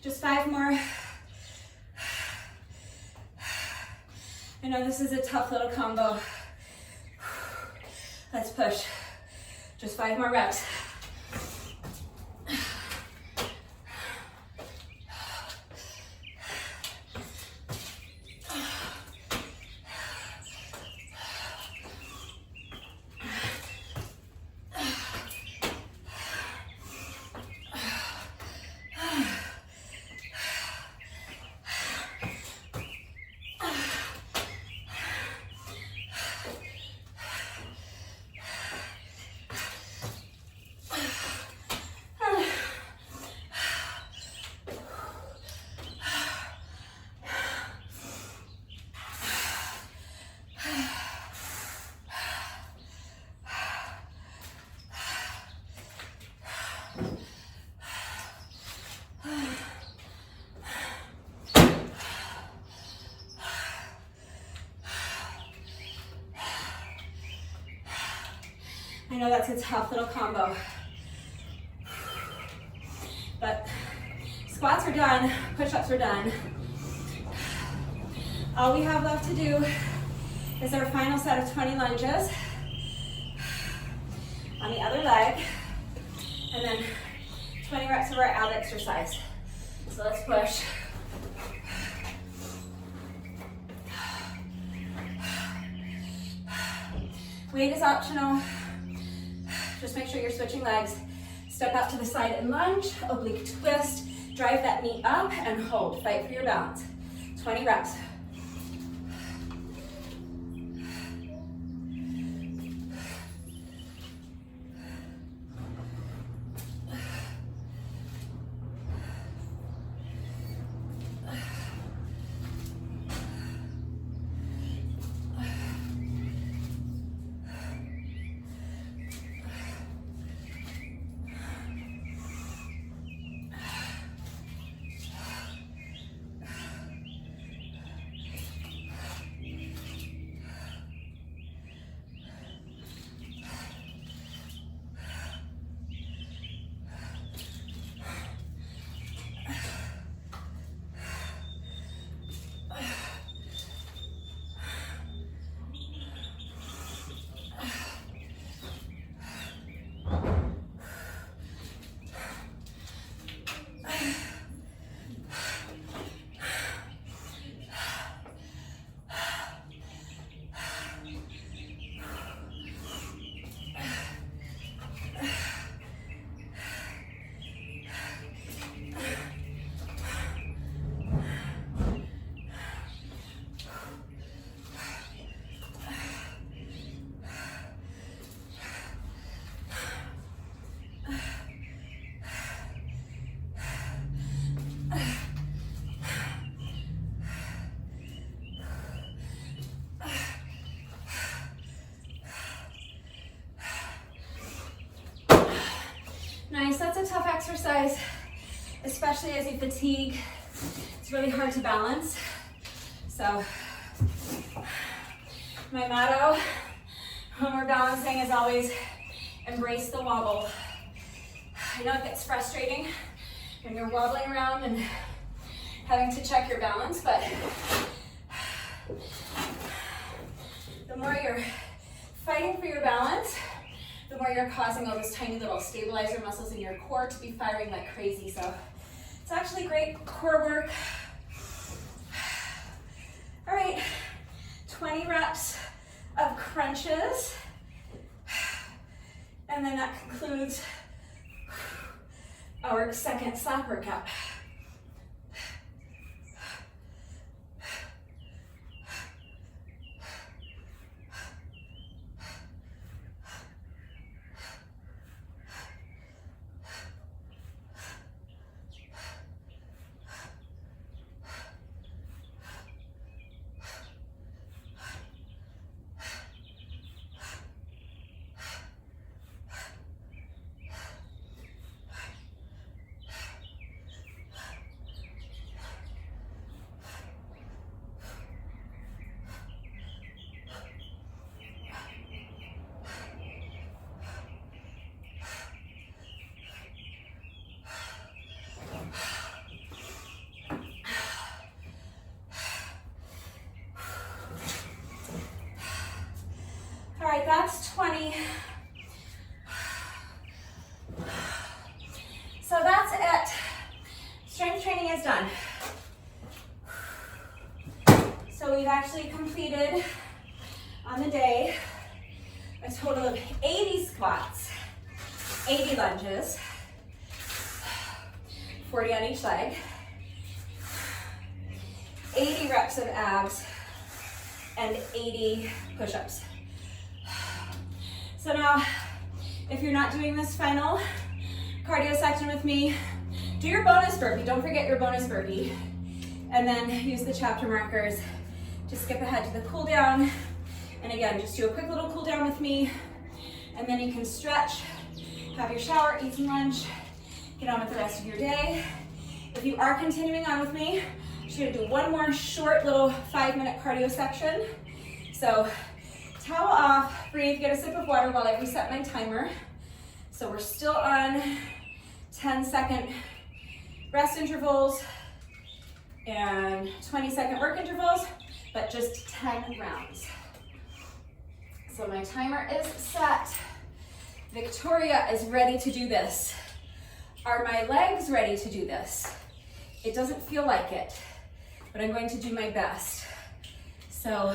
Just 5 more. I know this is a tough little combo. Let's Let's push. Just 5 more reps. I know that's a tough little combo, but squats are done, push-ups are done. All we have left to do is our final set of 20 lunges on the other leg, and then 20 reps of our ab exercise. So let's push. Weight is optional. Just make sure you're switching legs. Step out to the side and lunge, oblique twist, drive that knee up and hold. Fight for your balance. 20 reps. Nice, that's a tough exercise, especially as you fatigue. It's really hard to balance. So my motto when we're balancing is always embrace the wobble. I know it gets frustrating when you're wobbling around and having to check your balance, but the more you're fighting for your balance, the more you're causing all those tiny little stabilizer muscles in your core to be firing like crazy. So it's actually great core work. All right, 20 reps of crunches. And then that concludes our second slap workout. All right, that's 20 actually completed on the day a total of 80 squats, 80 lunges, 40 on each leg, 80 reps of abs, and 80 push-ups. So now, if you're not doing this final cardio section with me, do your bonus burpee. Don't forget your bonus burpee. And then use the chapter markers to skip ahead to the cool down. And again, just do a quick little cool down with me. And then you can stretch, have your shower, eat some lunch, get on with the rest of your day. If you are continuing on with me, I'm just gonna do one more short little 5-minute cardio section. So towel off, breathe, get a sip of water while I reset my timer. So we're still on 10-second rest intervals and 20-second work intervals, but just 10 rounds. So my timer is set. Victoria is ready to do this. Are my legs ready to do this? It doesn't feel like it, but I'm going to do my best. So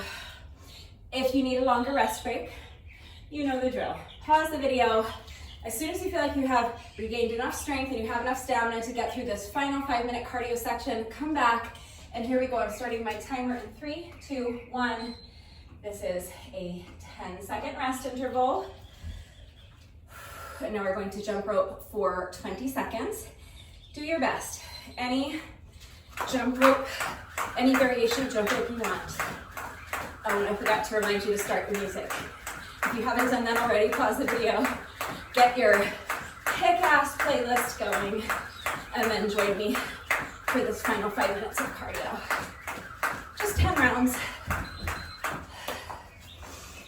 if you need a longer rest break, you know the drill. Pause the video. As soon as you feel like you have regained enough strength and you have enough stamina to get through this final 5-minute cardio section, come back, and here we go. I'm starting my timer in 3, 2, 1. This is a 10-second rest interval. And now we're going to jump rope for 20 seconds. Do your best. Any jump rope, any variation of jump rope you want. Oh, and I forgot to remind you to start your music. If you haven't done that already, pause the video. Get your kick-ass playlist going, and then join me for this final 5 minutes of cardio. Just 10 rounds.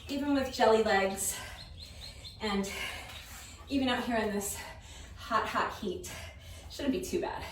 Even with jelly legs, and even out here in this hot, hot heat, shouldn't be too bad.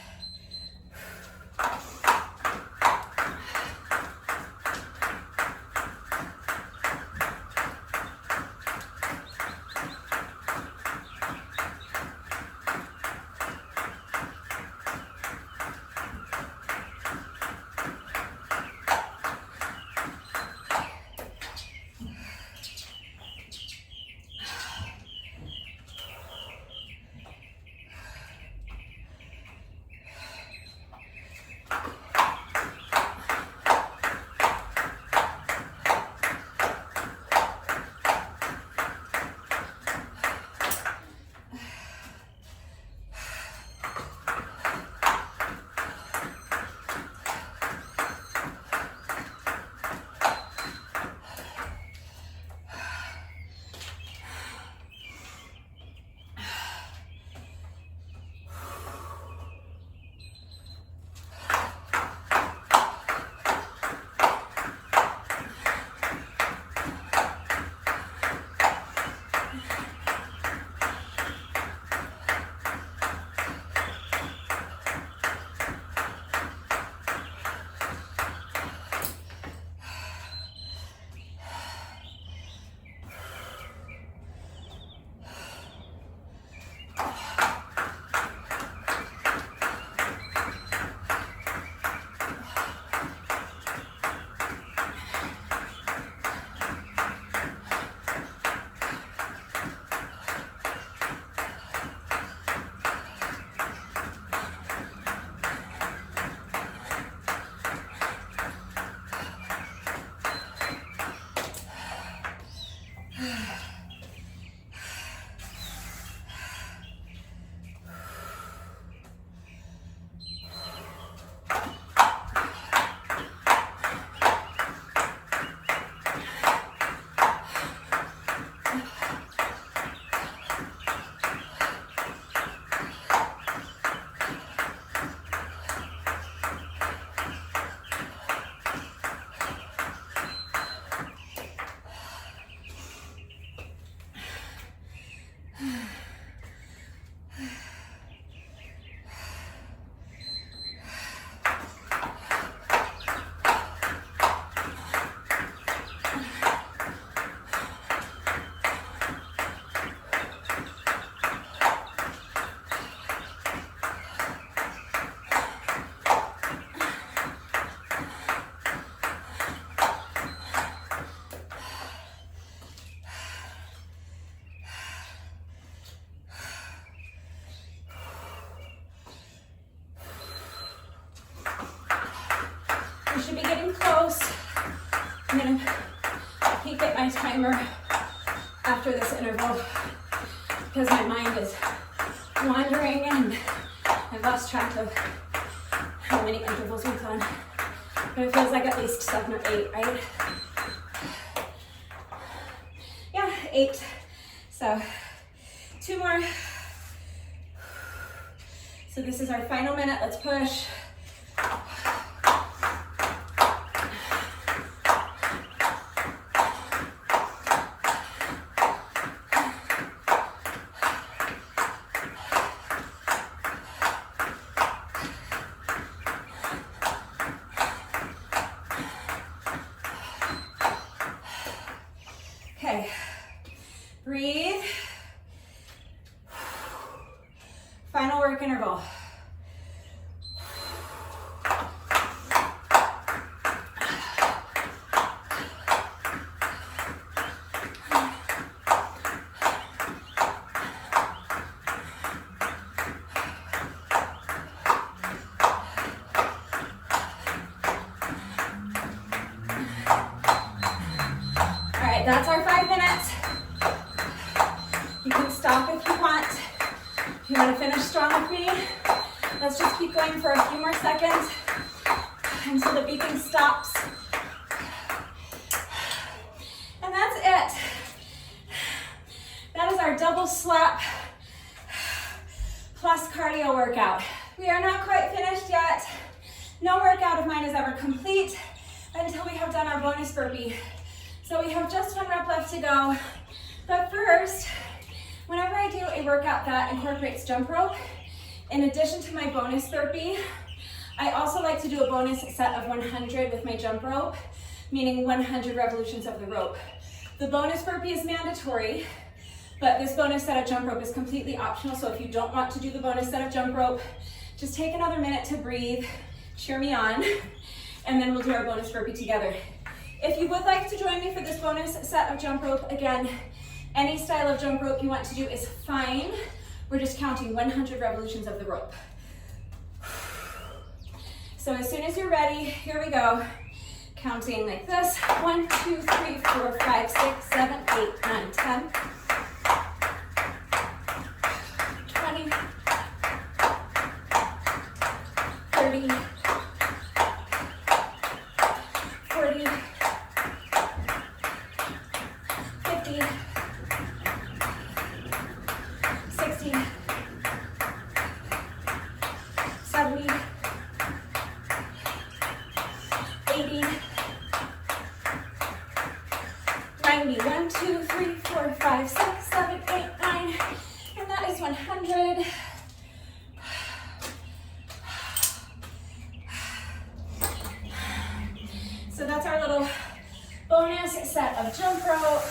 I'm gonna peek at my timer after this interval because my mind is wandering and I've lost track of how many intervals we've done. But it feels like at least 7 or 8, right? Yeah, 8. So 2 more. So this is our final minute. Let's push. Okay, breathe. Final work interval. That's our 5 minutes. You can stop if you want. If you want to finish strong with me, let's just keep going for a few more seconds until the beeping stops. And that's it. That is our double slap plus cardio workout. We are not quite finished yet. No workout of mine is ever complete until we have done our bonus burpee. So we have just 1 rep left to go. But first, whenever I do a workout that incorporates jump rope, in addition to my bonus burpee, I also like to do a bonus set of 100 with my jump rope, meaning 100 revolutions of the rope. The bonus burpee is mandatory, but this bonus set of jump rope is completely optional. So if you don't want to do the bonus set of jump rope, just take another minute to breathe, cheer me on, and then we'll do our bonus burpee together. If you would like to join me for this bonus set of jump rope, again, any style of jump rope you want to do is fine. We're just counting 100 revolutions of the rope. So as soon as you're ready, here we go. Counting like this. 1, 2, 3, 4, 5, 6, 7, 8, 9, 10. 20. 30. 40. 50, 60, 70, 80, 90, 1, 2, 3, 4, 5, 6, 7, 8, 9, and that is 100. So that's our little bonus set of jump rope.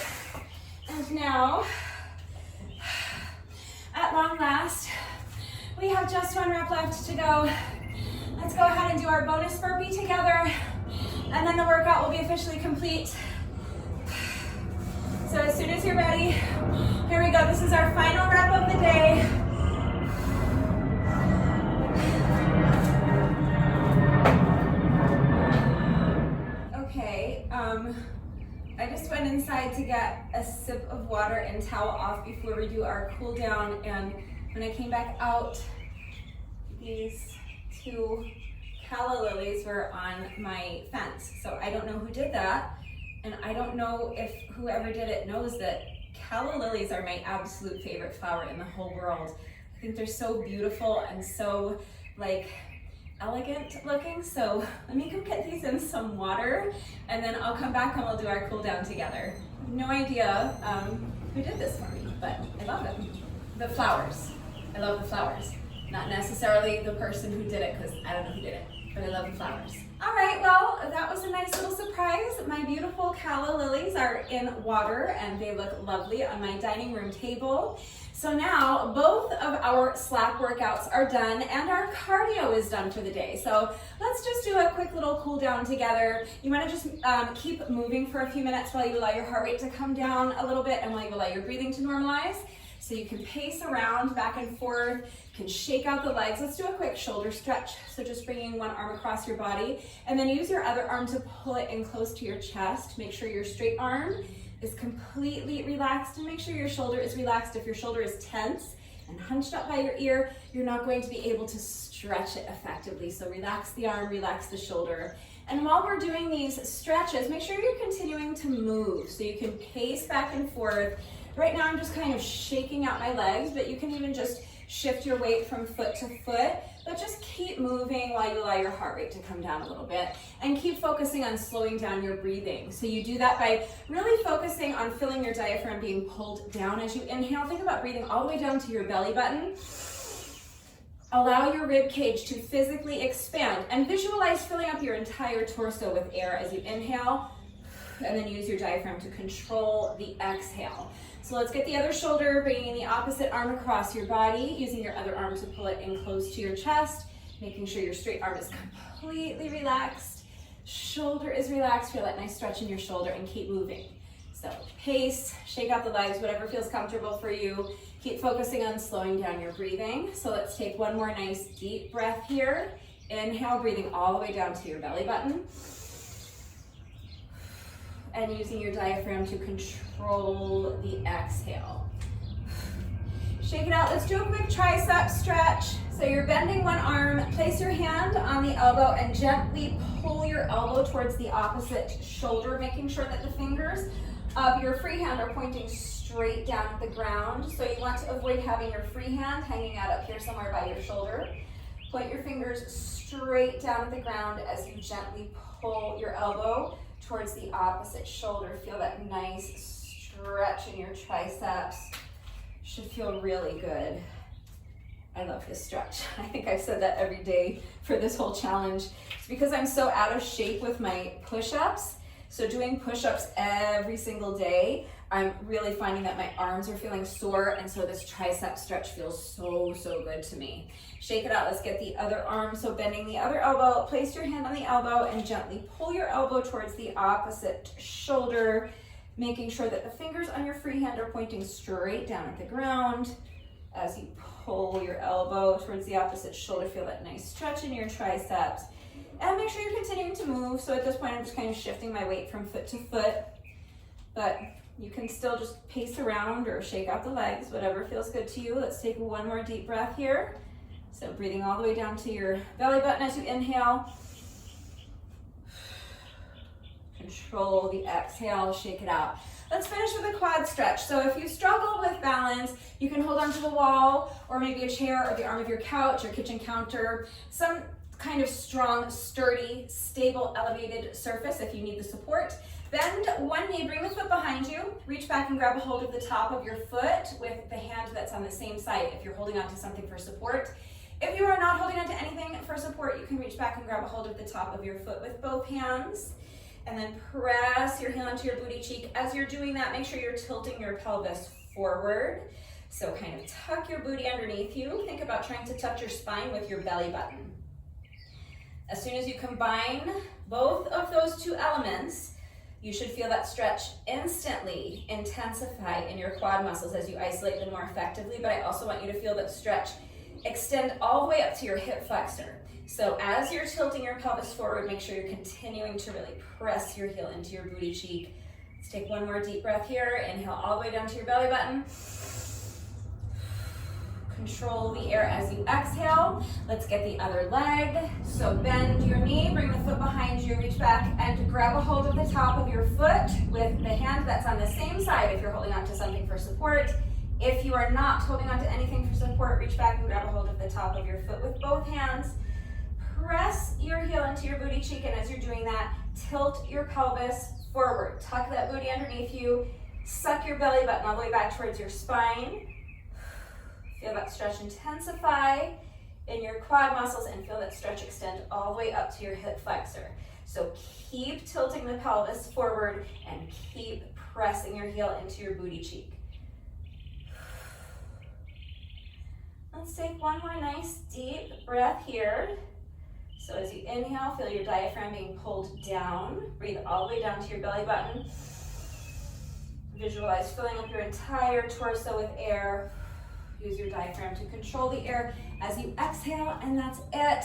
And now, at long last, we have just 1 rep left to go. Let's go ahead and do our bonus burpee together, and then the workout will be officially complete. So as soon as you're ready, here we go. This is our final rep of the day. Okay, I just went inside to get a sip of water and towel off before we do our cool down, and when I came back out, these 2 calla lilies were on my fence. So I don't know who did that, and I don't know if whoever did it knows that calla lilies are my absolute favorite flower in the whole world. I think they're so beautiful and so like elegant looking. So let me go get these in some water, and then I'll come back and we'll do our cool down together. I have no idea who did this for me, but I love them. The flowers. I love the flowers. Not necessarily the person who did it, because I don't know who did it, but I love the flowers. All right, well, that was a nice little surprise. My beautiful calla lilies are in water, and they look lovely on my dining room table. So now both of our slap workouts are done and our cardio is done for the day. So let's just do a quick little cool down together. You want to just keep moving for a few minutes while you allow your heart rate to come down a little bit and while you allow your breathing to normalize. So you can pace around back and forth, you can shake out the legs. Let's do a quick shoulder stretch. So just bringing one arm across your body and then use your other arm to pull it in close to your chest. Make sure your straight arm is completely relaxed and make sure your shoulder is relaxed. If your shoulder is tense and hunched up by your ear, you're not going to be able to stretch it effectively. So relax the arm, relax the shoulder. And while we're doing these stretches, make sure you're continuing to move. So you can pace back and forth. Right now I'm just kind of shaking out my legs, but you can even just shift your weight from foot to foot, but just keep moving while you allow your heart rate to come down a little bit and keep focusing on slowing down your breathing. So you do that by really focusing on feeling your diaphragm being pulled down as you inhale. Think about breathing all the way down to your belly button. Allow your rib cage to physically expand and visualize filling up your entire torso with air as you inhale, and then use your diaphragm to control the exhale. So let's get the other shoulder, bringing the opposite arm across your body, using your other arm to pull it in close to your chest, making sure your straight arm is completely relaxed, shoulder is relaxed, feel that nice stretch in your shoulder, and keep moving. So pace, shake out the legs, whatever feels comfortable for you. Keep focusing on slowing down your breathing. So let's take one more nice deep breath here. Inhale, breathing all the way down to your belly button. And using your diaphragm to control the exhale. Shake it out. Let's do a quick tricep stretch. So you're bending one arm, place your hand on the elbow and gently pull your elbow towards the opposite shoulder, making sure that the fingers of your free hand are pointing straight down at the ground. So you want to avoid having your free hand hanging out up here somewhere by your shoulder. Point your fingers straight down at the ground as you gently pull your elbow towards the opposite shoulder. Feel that nice stretch in your triceps. Should feel really good. I love this stretch. I think I've said that every day for this whole challenge. It's because I'm so out of shape with my push-ups. So doing push-ups every single day, I'm really finding that my arms are feeling sore, and so this tricep stretch feels so good to me. Shake it out. Let's get the other arm. So bending the other elbow, place your hand on the elbow and gently pull your elbow towards the opposite shoulder, making sure that the fingers on your free hand are pointing straight down at the ground. As you pull your elbow towards the opposite shoulder, feel that nice stretch in your triceps. And make sure you're continuing to move. So at this point, I'm just kind of shifting my weight from foot to foot, but you can still just pace around or shake out the legs, whatever feels good to you. Let's take one more deep breath here. So breathing all the way down to your belly button as you inhale. Control the exhale, shake it out. Let's finish with a quad stretch. So if you struggle with balance, you can hold onto the wall or maybe a chair or the arm of your couch or kitchen counter, some kind of strong, sturdy, stable, elevated surface if you need the support. Bend one knee, bring the foot behind you, reach back and grab a hold of the top of your foot with the hand that's on the same side if you're holding onto something for support. If you are not holding onto anything for support, you can reach back and grab a hold of the top of your foot with both hands. And then press your heel into your booty cheek. As you're doing that, make sure you're tilting your pelvis forward. So kind of tuck your booty underneath you. Think about trying to touch your spine with your belly button. As soon as you combine both of those two elements, you should feel that stretch instantly intensify in your quad muscles as you isolate them more effectively. But I also want you to feel that stretch extend all the way up to your hip flexor. So as you're tilting your pelvis forward, make sure you're continuing to really press your heel into your booty cheek. Let's take one more deep breath here. Inhale all the way down to your belly button. Control the air as you exhale. Let's get the other leg. So bend your knee, bring the foot behind you, reach back and grab a hold of the top of your foot with the hand that's on the same side if you're holding on to something for support. If you are not holding on to anything for support, reach back and grab a hold of the top of your foot with both hands. Press your heel into your booty cheek, and as you're doing that, tilt your pelvis forward. Tuck that booty underneath you. Suck your belly button all the way back towards your spine. Feel that stretch intensify in your quad muscles and feel that stretch extend all the way up to your hip flexor. So keep tilting the pelvis forward and keep pressing your heel into your booty cheek. Let's take one more nice deep breath here. So as you inhale, feel your diaphragm being pulled down. Breathe all the way down to your belly button. Visualize filling up your entire torso with air. Use your diaphragm to control the air as you exhale, and that's it.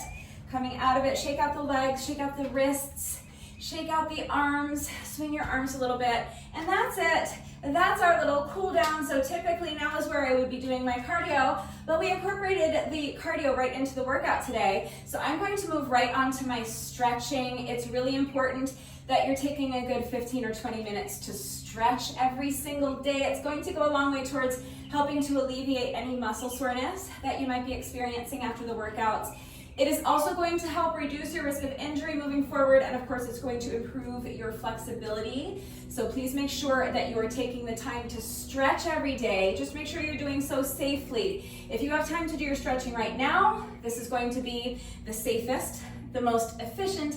Coming out of it, shake out the legs, shake out the wrists, shake out the arms, swing your arms a little bit, and that's it. That's our little cool down. So typically now is where I would be doing my cardio, but we incorporated the cardio right into the workout today. So I'm going to move right on to my stretching. It's really important that you're taking a good 15 or 20 minutes to stretch every single day. It's going to go a long way towards helping to alleviate any muscle soreness that you might be experiencing after the workouts. It is also going to help reduce your risk of injury moving forward, and of course it's going to improve your flexibility. So please make sure that you are taking the time to stretch every day. Just make sure you're doing so safely. If you have time to do your stretching right now, this is going to be the safest, the most efficient,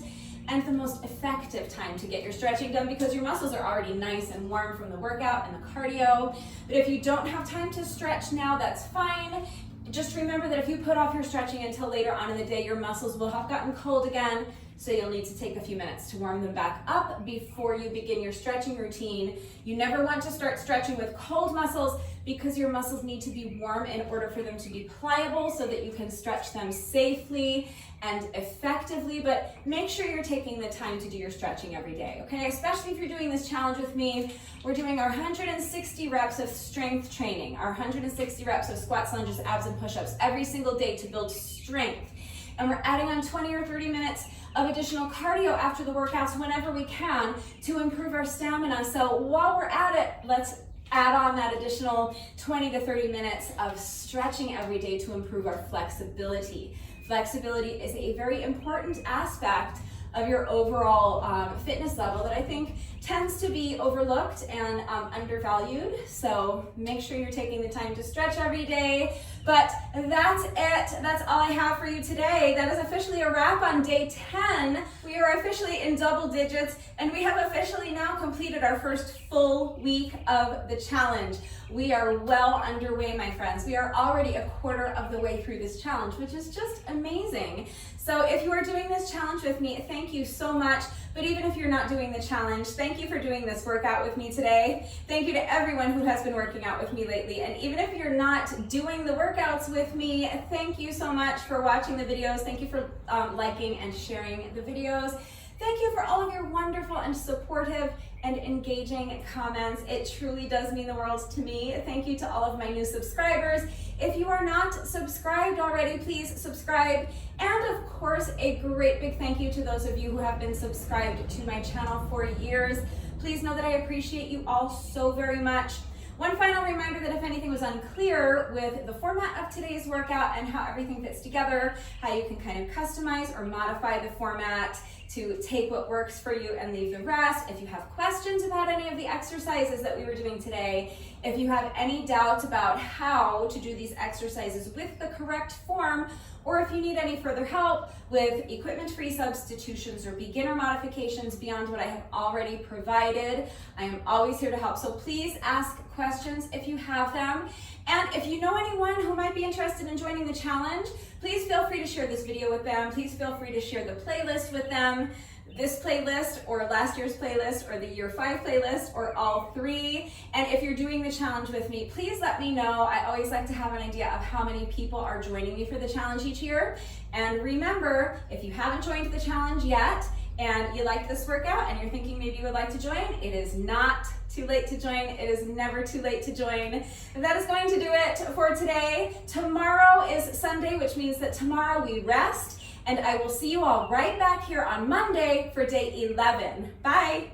and the most effective time to get your stretching done because your muscles are already nice and warm from the workout and the cardio. But if you don't have time to stretch now, that's fine. Just remember that if you put off your stretching until later on in the day, your muscles will have gotten cold again, so you'll need to take a few minutes to warm them back up before you begin your stretching routine. You never want to start stretching with cold muscles because your muscles need to be warm in order for them to be pliable so that you can stretch them safely and effectively, but make sure you're taking the time to do your stretching every day, okay? Especially if you're doing this challenge with me. We're doing our 160 reps of strength training, our 160 reps of squats, lunges, abs, and push-ups every single day to build strength. And we're adding on 20 or 30 minutes of additional cardio after the workouts whenever we can to improve our stamina. So while we're at it, let's add on that additional 20 to 30 minutes of stretching every day to improve our flexibility. Flexibility is a very important aspect of your overall fitness level that I think tends to be overlooked and undervalued. So make sure you're taking the time to stretch every day. But that's it. That's all I have for you today. That is officially a wrap on day 10. We are officially in double digits, and we have officially now completed our first full week of the challenge. We are well underway, my friends. We are already a quarter of the way through this challenge, which is just amazing. So if you are doing this challenge with me, thank you so much. But even if you're not doing the challenge, thank you for doing this workout with me today. Thank you to everyone who has been working out with me lately. And even if you're not doing the workouts with me, thank you so much for watching the videos. Thank you for liking and sharing the videos. Thank you for all of your wonderful and supportive and engaging comments. It truly does mean the world to me. Thank you to all of my new subscribers. If you are not subscribed already, please subscribe. And of course, a great big thank you to those of you who have been subscribed to my channel for years. Please know that I appreciate you all so very much. One final reminder that if anything was unclear with the format of today's workout and how everything fits together, how you can kind of customize or modify the format to take what works for you and leave the rest. If you have questions about any of the exercises that we were doing today, if you have any doubts about how to do these exercises with the correct form, or if you need any further help with equipment-free substitutions or beginner modifications beyond what I have already provided, I am always here to help. So please ask questions if you have them. And if you know anyone who might be interested in joining the challenge, please feel free to share this video with them. Please feel free to share the playlist with them. This playlist or last year's playlist or the year 5 playlist or all three. And if you're doing the challenge with me, please let me know. I always like to have an idea of how many people are joining me for the challenge each year. And remember, if you haven't joined the challenge yet and you like this workout and you're thinking maybe you would like to join, it is not too late to join. It is never too late to join. And that is going to do it for today. Tomorrow is Sunday, which means that tomorrow we rest. And I will see you all right back here on Monday for day 11. Bye.